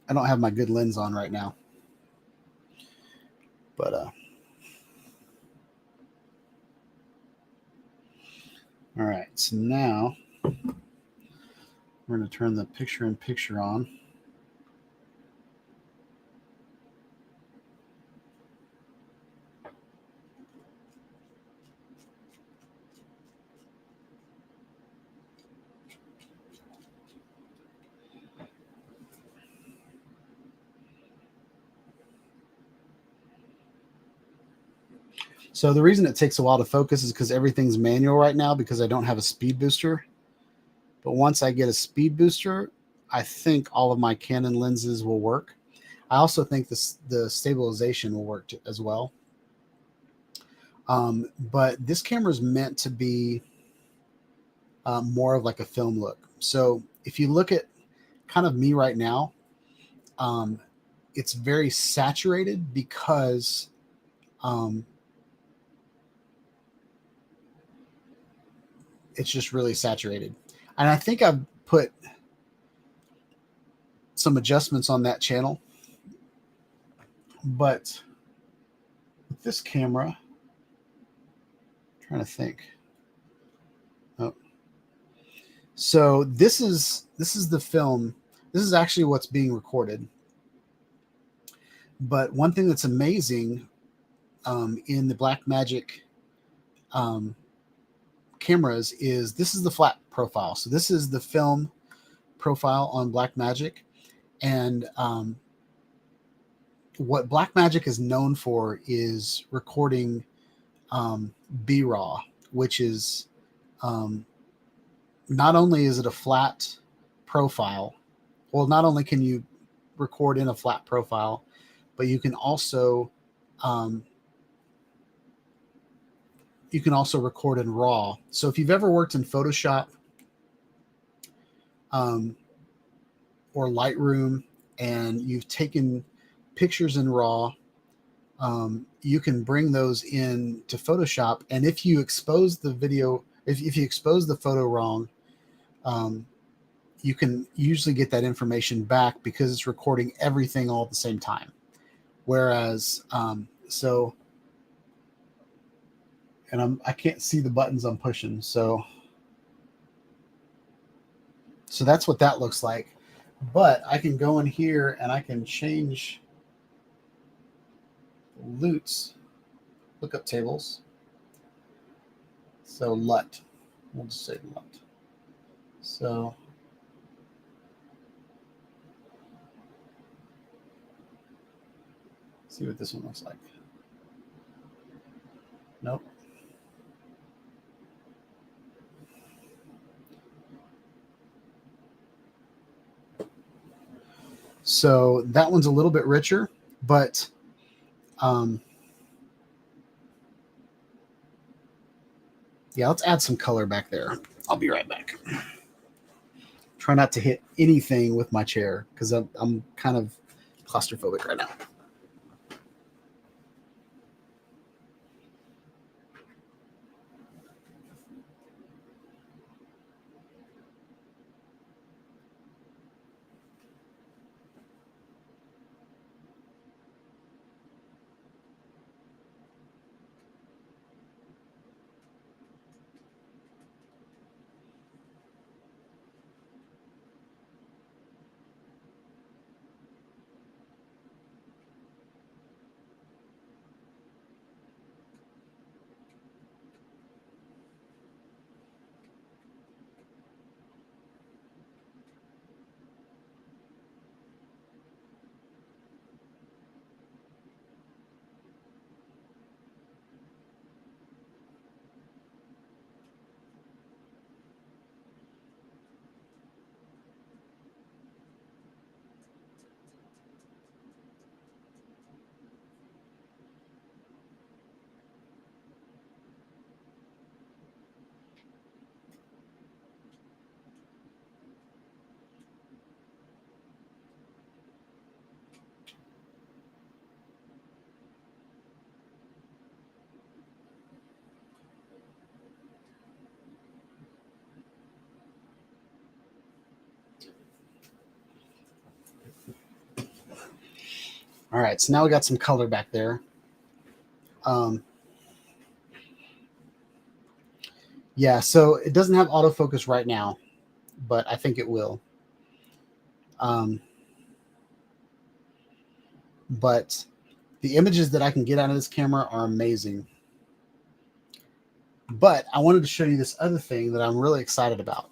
I don't have my good lens on right now. But, all right, so now we're going to turn the picture-in-picture on. So the reason it takes a while to focus is because everything's manual right now because I don't have a speed booster. But once I get a speed booster, I think all of my Canon lenses will work. I also think the stabilization will work as well. But this camera is meant to be more of like a film look. So if you look at kind of me right now, it's very saturated because it's just really saturated. And I think I've put some adjustments on that channel. But with this camera, I'm trying to think. Oh. So this is the film. This is actually what's being recorded. But one thing that's amazing in the Blackmagic cameras is this is the flat profile. So this is the film profile on Blackmagic. And what Blackmagic is known for is recording B-RAW, which is not only is it a flat profile, well, not only can you record in a flat profile, but you can also record in RAW. So if you've ever worked in Photoshop or Lightroom and you've taken pictures in RAW, you can bring those in to Photoshop. And if you expose the video, if you expose the photo wrong, you can usually get that information back because it's recording everything all at the same time. Whereas, I can't see the buttons I'm pushing. So that's what that looks like. But I can go in here and I can change lookup tables. So LUT, we'll just say LUT. So see what this one looks like. Nope. So that one's a little bit richer, but yeah, let's add some color back there. I'll be right back. Try not to hit anything with my chair because I'm kind of claustrophobic right now. All right, so now we got some color back there. Yeah, so it doesn't have autofocus right now, but I think it will. But the images that I can get out of this camera are amazing. But I wanted to show you this other thing that I'm really excited about.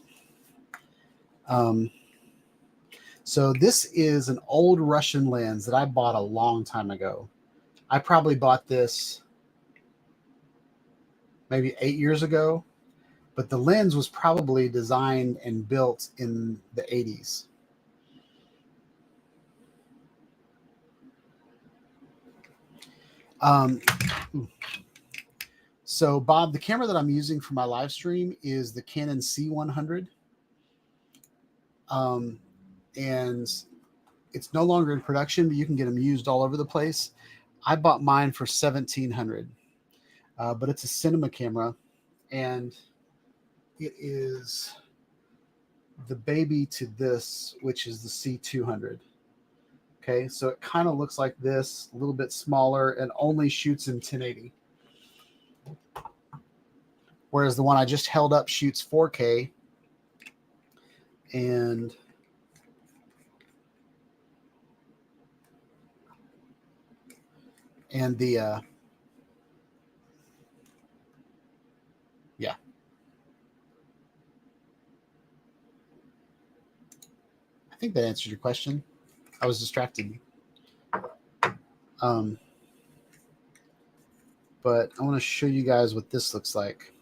So this is an old Russian lens that I bought a long time ago. I probably bought this maybe 8 years ago, but the lens was probably designed and built in the 80s. So Bob, the camera that I'm using for my live stream is the Canon C100. And it's no longer in production, but you can get them used all over the place. I bought mine for $1,700, but it's a cinema camera, and it is the baby to this, which is the C200. Okay, so it kind of looks like this, a little bit smaller, and only shoots in 1080. Whereas the one I just held up shoots 4K, and the yeah. I think that answered your question. I was distracted. But I want to show you guys what this looks like.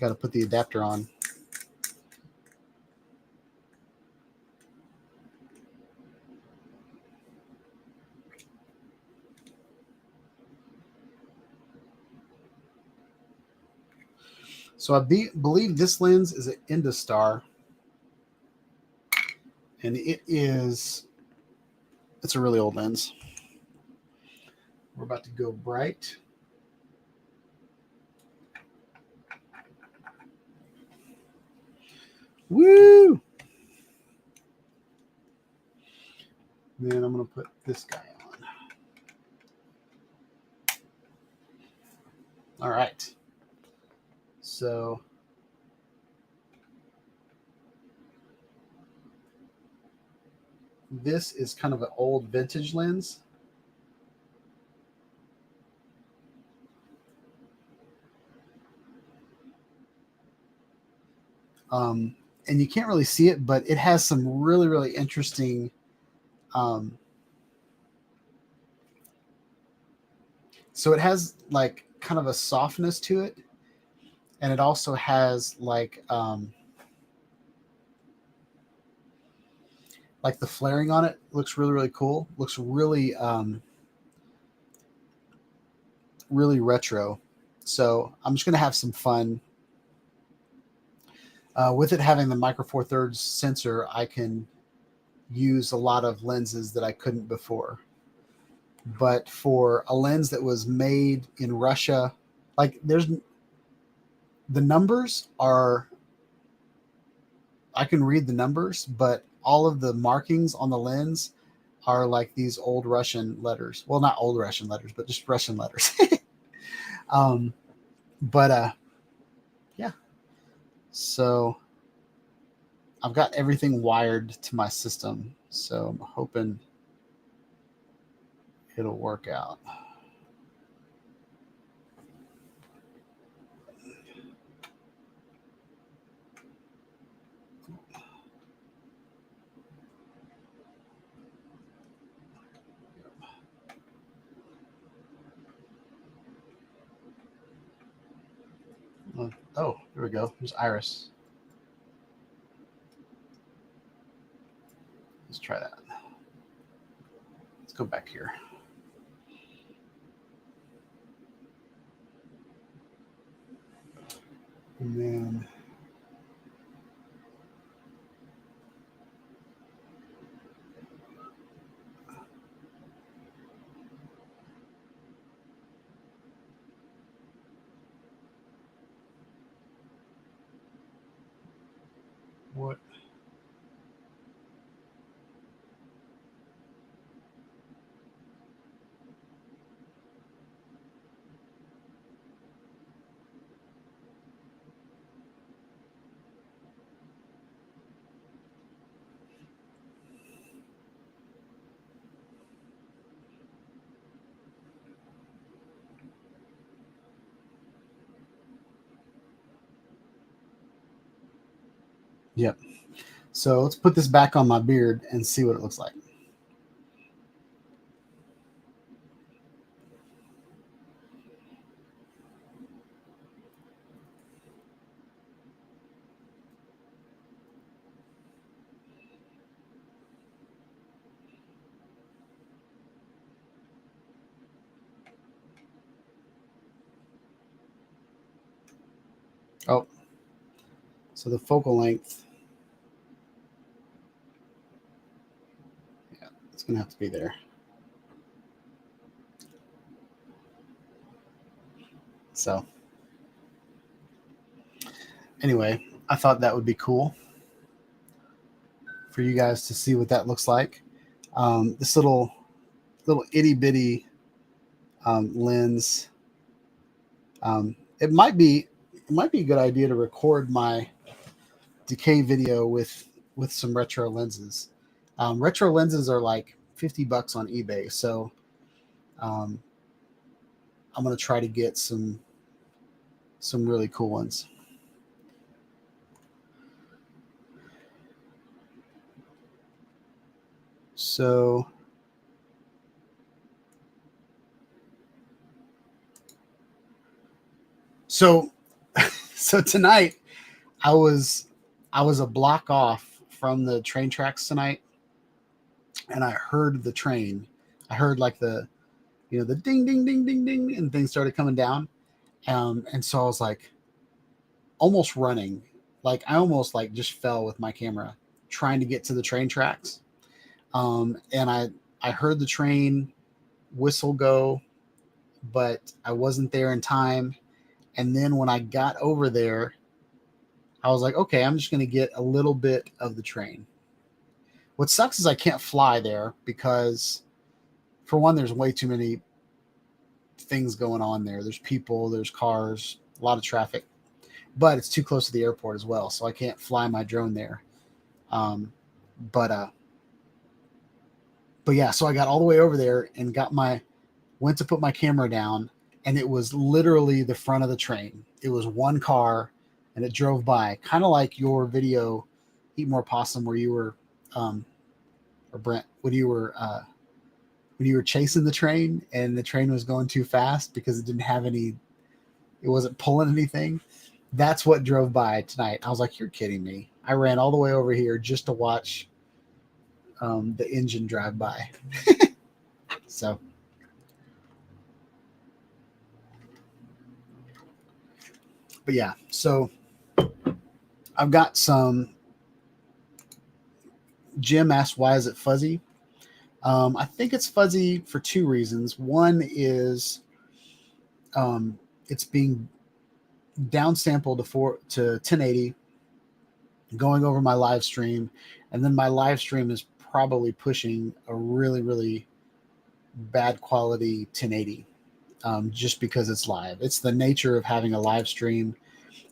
Got to put the adapter on. So I believe this lens is an Industar, and it's a really old lens. We're about to go bright. Woo! Then I'm going to put this guy on. All right. So this is kind of an old vintage lens. And you can't really see it, but it has some really, really interesting so it has like kind of a softness to it, and it also has like the flaring on it looks really, really cool. Looks really really retro. So I'm just gonna have some fun with it having the Micro Four Thirds sensor. I can use a lot of lenses that I couldn't before. But for a lens that was made in Russia, like the numbers are, I can read the numbers, but all of the markings on the lens are like these old Russian letters. Well, not old Russian letters, but just Russian letters. Yeah. So I've got everything wired to my system, so I'm hoping it'll work out. Oh, there we go. There's Iris. Let's try that. Let's go back here. And then what? Yep. So let's put this back on my beard and see what it looks like. Oh, so the focal length, yeah, it's going to have to be there. So anyway, I thought that would be cool for you guys to see what that looks like. This little itty bitty lens. It might be a good idea to record my Decay video with some retro lenses. Retro lenses are like $50 on eBay, so I'm going to try to get some really cool ones. So tonight I was a block off from the train tracks tonight, and I heard the train. I heard like the ding ding ding ding ding, and things started coming down. And so I was like almost running, like I almost like just fell with my camera trying to get to the train tracks. And I heard the train whistle go, but I wasn't there in time. And then when I got over there, I was like, okay, I'm just going to get a little bit of the train. What sucks is I can't fly there because, for one, there's way too many things going on there. There's people, there's cars, a lot of traffic, but it's too close to the airport as well, so I can't fly my drone there. Um, but yeah, so I got all the way over there and went to put my camera down, and it was literally the front of the train. It was one car, and it drove by, kind of like your video, Eat More Possum, where you were, or Brent, when you were chasing the train, and the train was going too fast because it wasn't pulling anything. That's what drove by tonight. I was like, you're kidding me. I ran all the way over here just to watch the engine drive by. So, but yeah, so I've got some. Jim asked, why is it fuzzy? I think it's fuzzy for two reasons. One is it's being downsampled to 1080, going over my live stream, and then my live stream is probably pushing a really, really bad quality 1080, just because it's live. It's the nature of having a live stream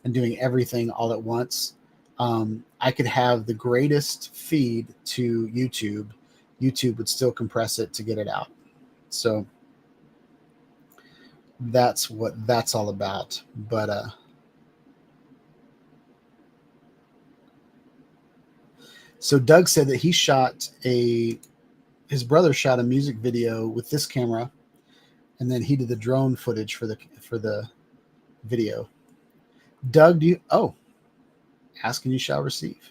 and doing everything all at once. I could have the greatest feed to YouTube. YouTube would still compress it to get it out. So that's what that's all about. But so Doug said that his brother shot a music video with this camera, and then he did the drone footage for the video. Doug, ask and you shall receive.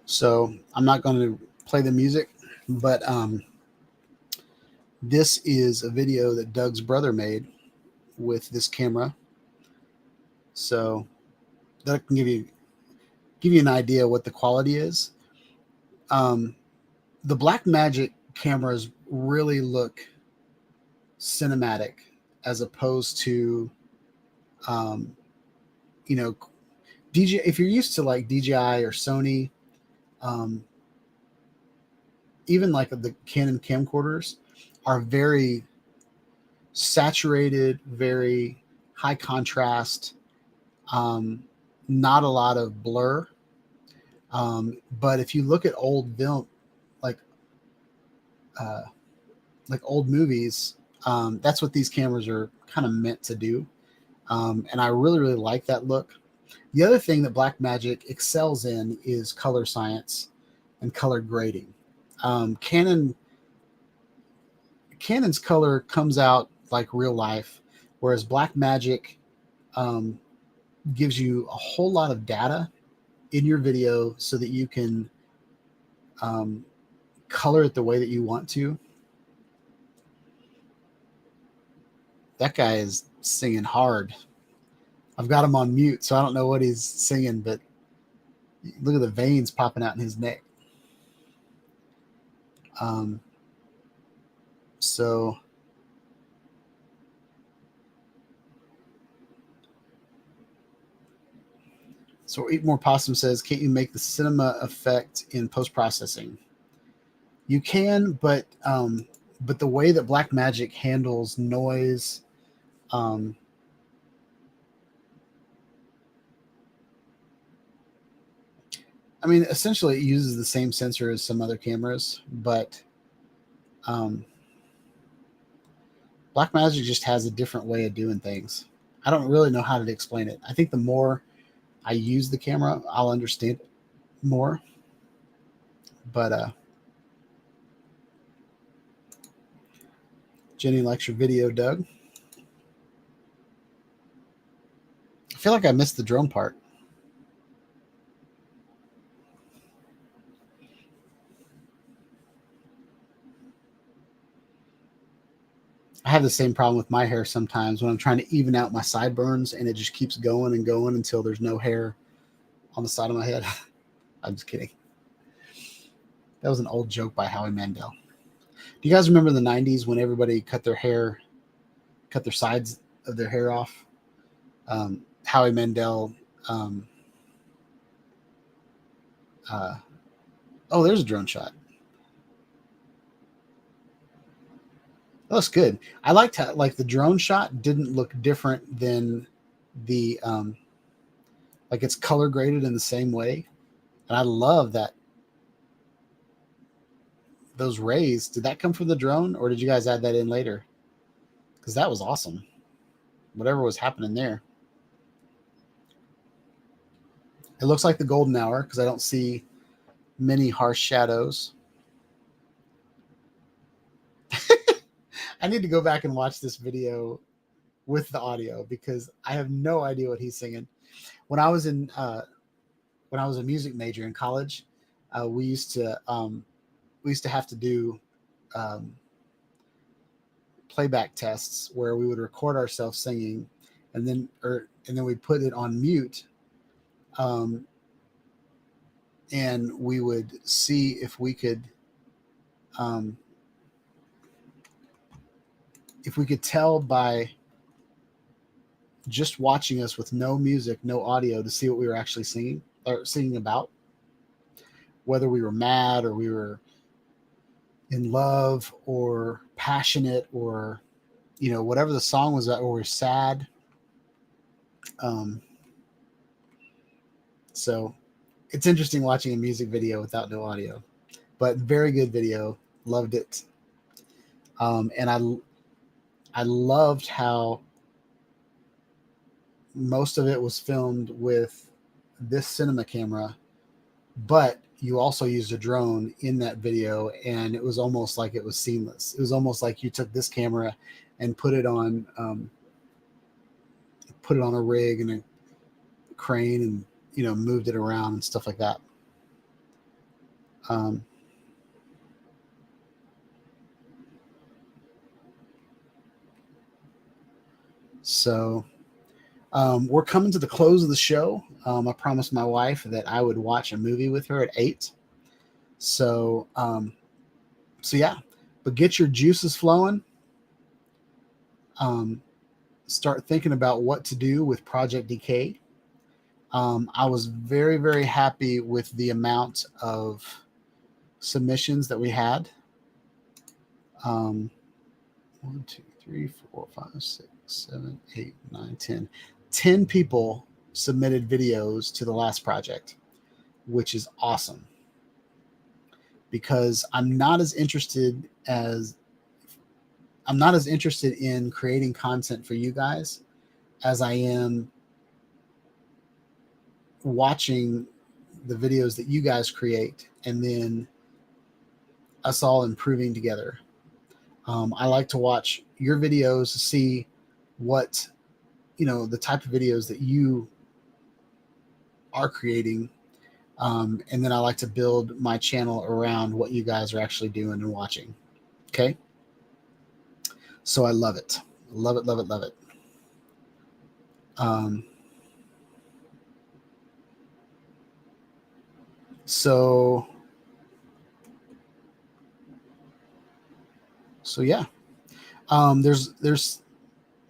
So I'm not going to play the music, but this is a video that Doug's brother made with this camera. So that can give you an idea what the quality is. The Blackmagic cameras really look cinematic, as opposed to, DJ. If you're used to like DJI or Sony, even like the Canon camcorders are very saturated, very high contrast, not a lot of blur. But if you look at old film, like old movies, that's what these cameras are kind of meant to do. And I really, really like that look. The other thing that Blackmagic excels in is color science and color grading. Canon's color comes out like real life, whereas Blackmagic gives you a whole lot of data in your video so that you can color it the way that you want to. That guy is singing hard. I've got him on mute, so I don't know what he's singing, but look at the veins popping out in his neck. So Eat More Possum says, can't you make the cinema effect in post-processing? You can, but the way that Blackmagic handles noise, I mean, essentially it uses the same sensor as some other cameras, but Blackmagic just has a different way of doing things. I don't really know how to explain it. I think the more I use the camera, I'll understand it more. But Jenny likes your video, Doug. feel like I missed the drone part. I have the same problem with my hair sometimes when I'm trying to even out my sideburns, and it just keeps going and going until there's no hair on the side of my head. I'm just kidding. That was an old joke by Howie Mandel. Do you guys remember the 90s when everybody cut their sides of their hair off? Howie Mandel. Oh, there's a drone shot. That looks good. I liked how the drone shot didn't look different than the like it's color graded in the same way. And I love that. Those rays, did that come from the drone or did you guys add that in later? Because that was awesome. Whatever was happening there. It looks like the golden hour because I don't see many harsh shadows. I need to go back and watch this video with the audio because I have no idea what he's singing. When I was a music major in college, we used to have to do playback tests where we would record ourselves singing, and then we'd put it on mute, and we would see if we could tell by just watching us with no music, no audio, to see what we were actually singing about, whether we were mad or we were in love or passionate or, whatever the song was about, or we're sad. So it's interesting watching a music video without no audio, but very good video. Loved it. And I loved how most of it was filmed with this cinema camera, but you also used a drone in that video, and it was almost like it was seamless. It was almost like you took this camera and put it on a rig and a crane and, moved it around and stuff like that. So we're coming to the close of the show. I promised my wife that I would watch a movie with her at 8. So yeah, but get your juices flowing. Start thinking about what to do with Project Decay. I was very, very happy with the amount of submissions that we had. 1, 2, 3, 4, 5, 6, 7, 8, 9, 10. 10 people submitted videos to the last project, which is awesome, because I'm not as interested in creating content for you guys as I am watching the videos that you guys create and then us all improving together. I like to watch your videos to see what, the type of videos that you are creating. And then I like to build my channel around what you guys are actually doing and watching. Okay. So I love it. Love it, love it, love it. So yeah. There's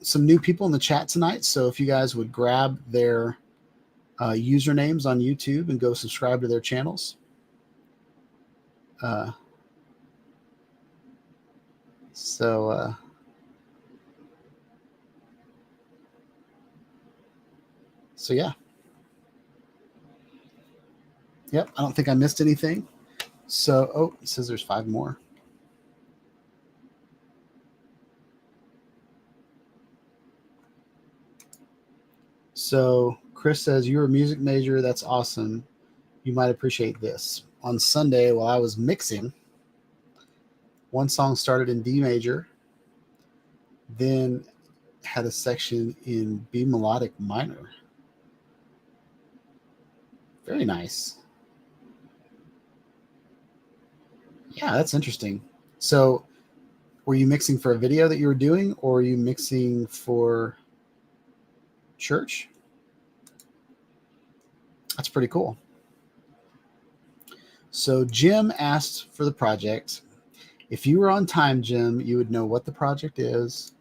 some new people in the chat tonight. So if you guys would grab their usernames on YouTube and go subscribe to their channels. So yeah. Yep, I don't think I missed anything. So, it says there's 5 more. So Chris says, you're a music major. That's awesome. You might appreciate this. On Sunday, while I was mixing, one song started in D major, then had a section in B melodic minor. Very nice. Yeah, that's interesting. So were you mixing for a video that you were doing, or are you mixing for church? That's pretty cool. So Jim asked for the project. If you were on time, Jim, you would know what the project is.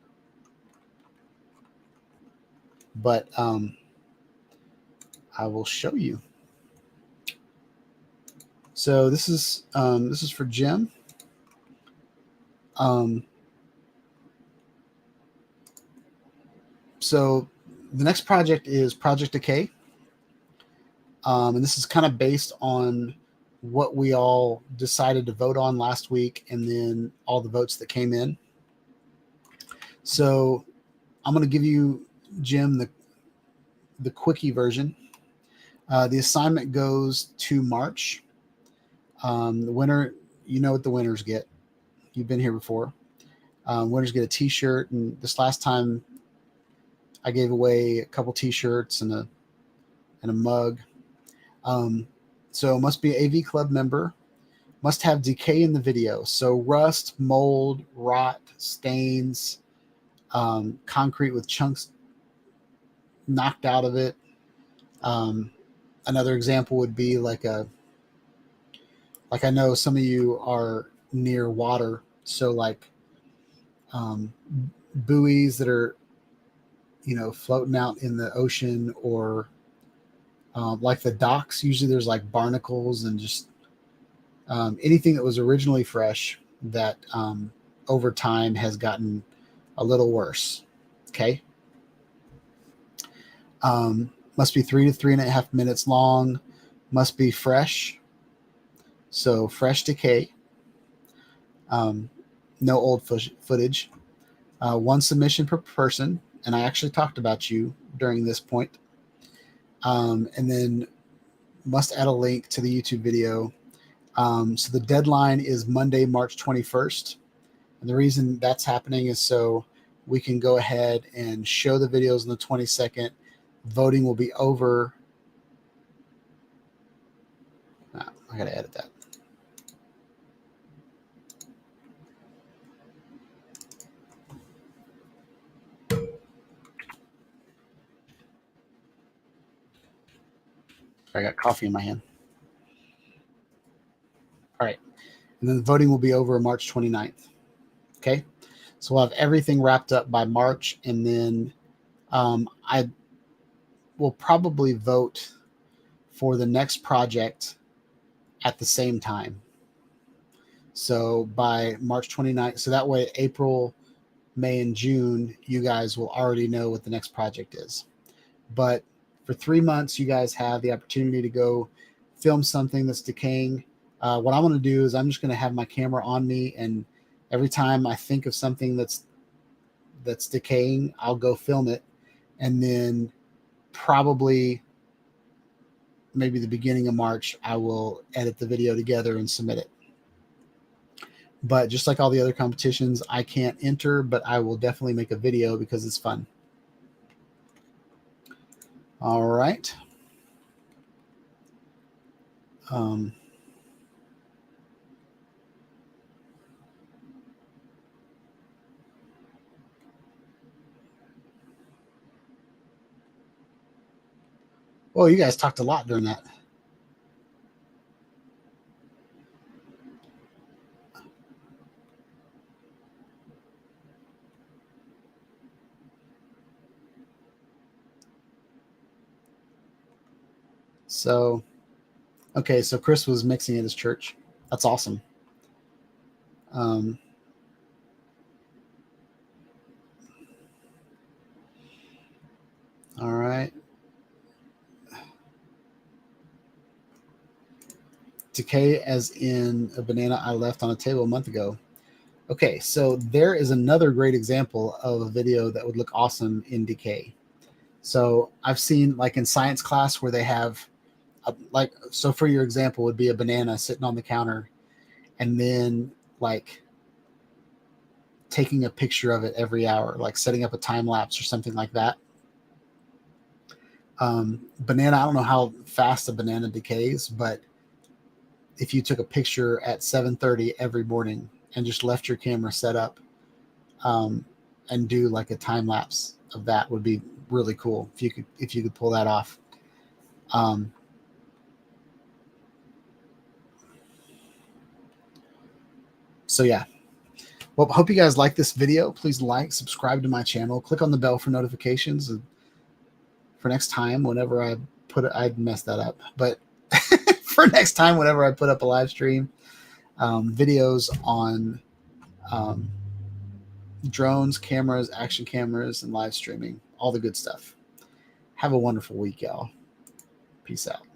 But I will show you. So this is for Jim. So the next project is Project Decay. And this is kind of based on what we all decided to vote on last week and then all the votes that came in. So I'm going to give you, Jim, the quickie version. The assignment goes to March. The winner, you know what the winners get. You've been here before. Winners get a t-shirt, and this last time I gave away a couple t-shirts and a mug. So must be an AV Club member, must have decay in the video. So rust, mold, rot, stains, concrete with chunks knocked out of it. Another example would be like I know some of you are near water. So like buoys that are, floating out in the ocean, or like the docks, usually there's like barnacles and just anything that was originally fresh that over time has gotten a little worse. Okay. Must be 3 to 3.5 minutes long. Must be fresh. So fresh decay. No old footage. One submission per person. And I actually talked about you during this point. And then must add a link to the YouTube video. So the deadline is Monday, March 21st. And the reason that's happening is so we can go ahead and show the videos on the 22nd. Voting will be over. I got to edit that. I got coffee in my hand. All right. And then the voting will be over March 29th. Okay. So we'll have everything wrapped up by March. And then I will probably vote for the next project at the same time. So by March 29th. So that way, April, May, and June, you guys will already know what the next project is. But for 3 months, you guys have the opportunity to go film something that's decaying. What I'm going to do is I'm just going to have my camera on me, and every time I think of something that's decaying, I'll go film it, and then probably maybe the beginning of March, I will edit the video together and submit it. But just like all the other competitions, I can't enter, but I will definitely make a video because it's fun. All right. Well, you guys talked a lot during that. So, okay, so Chris was mixing at his church. That's awesome. All right. Decay as in a banana I left on a table a month ago. Okay, so there is another great example of a video that would look awesome in decay. So I've seen like in science class where they have so for your example would be a banana sitting on the counter and then like taking a picture of it every hour, like setting up a time lapse or something like that. Banana, I don't know how fast a banana decays, but if you took a picture at 7:30 every morning and just left your camera set up, and do like a time lapse of that, would be really cool if you could pull that off. So yeah. Well, hope you guys like this video. Please like, subscribe to my channel, click on the bell for notifications for next time whenever I I'd messed that up, but for next time whenever I put up a live stream, videos on drones, cameras, action cameras, and live streaming, all the good stuff. Have a wonderful week, y'all. Peace out.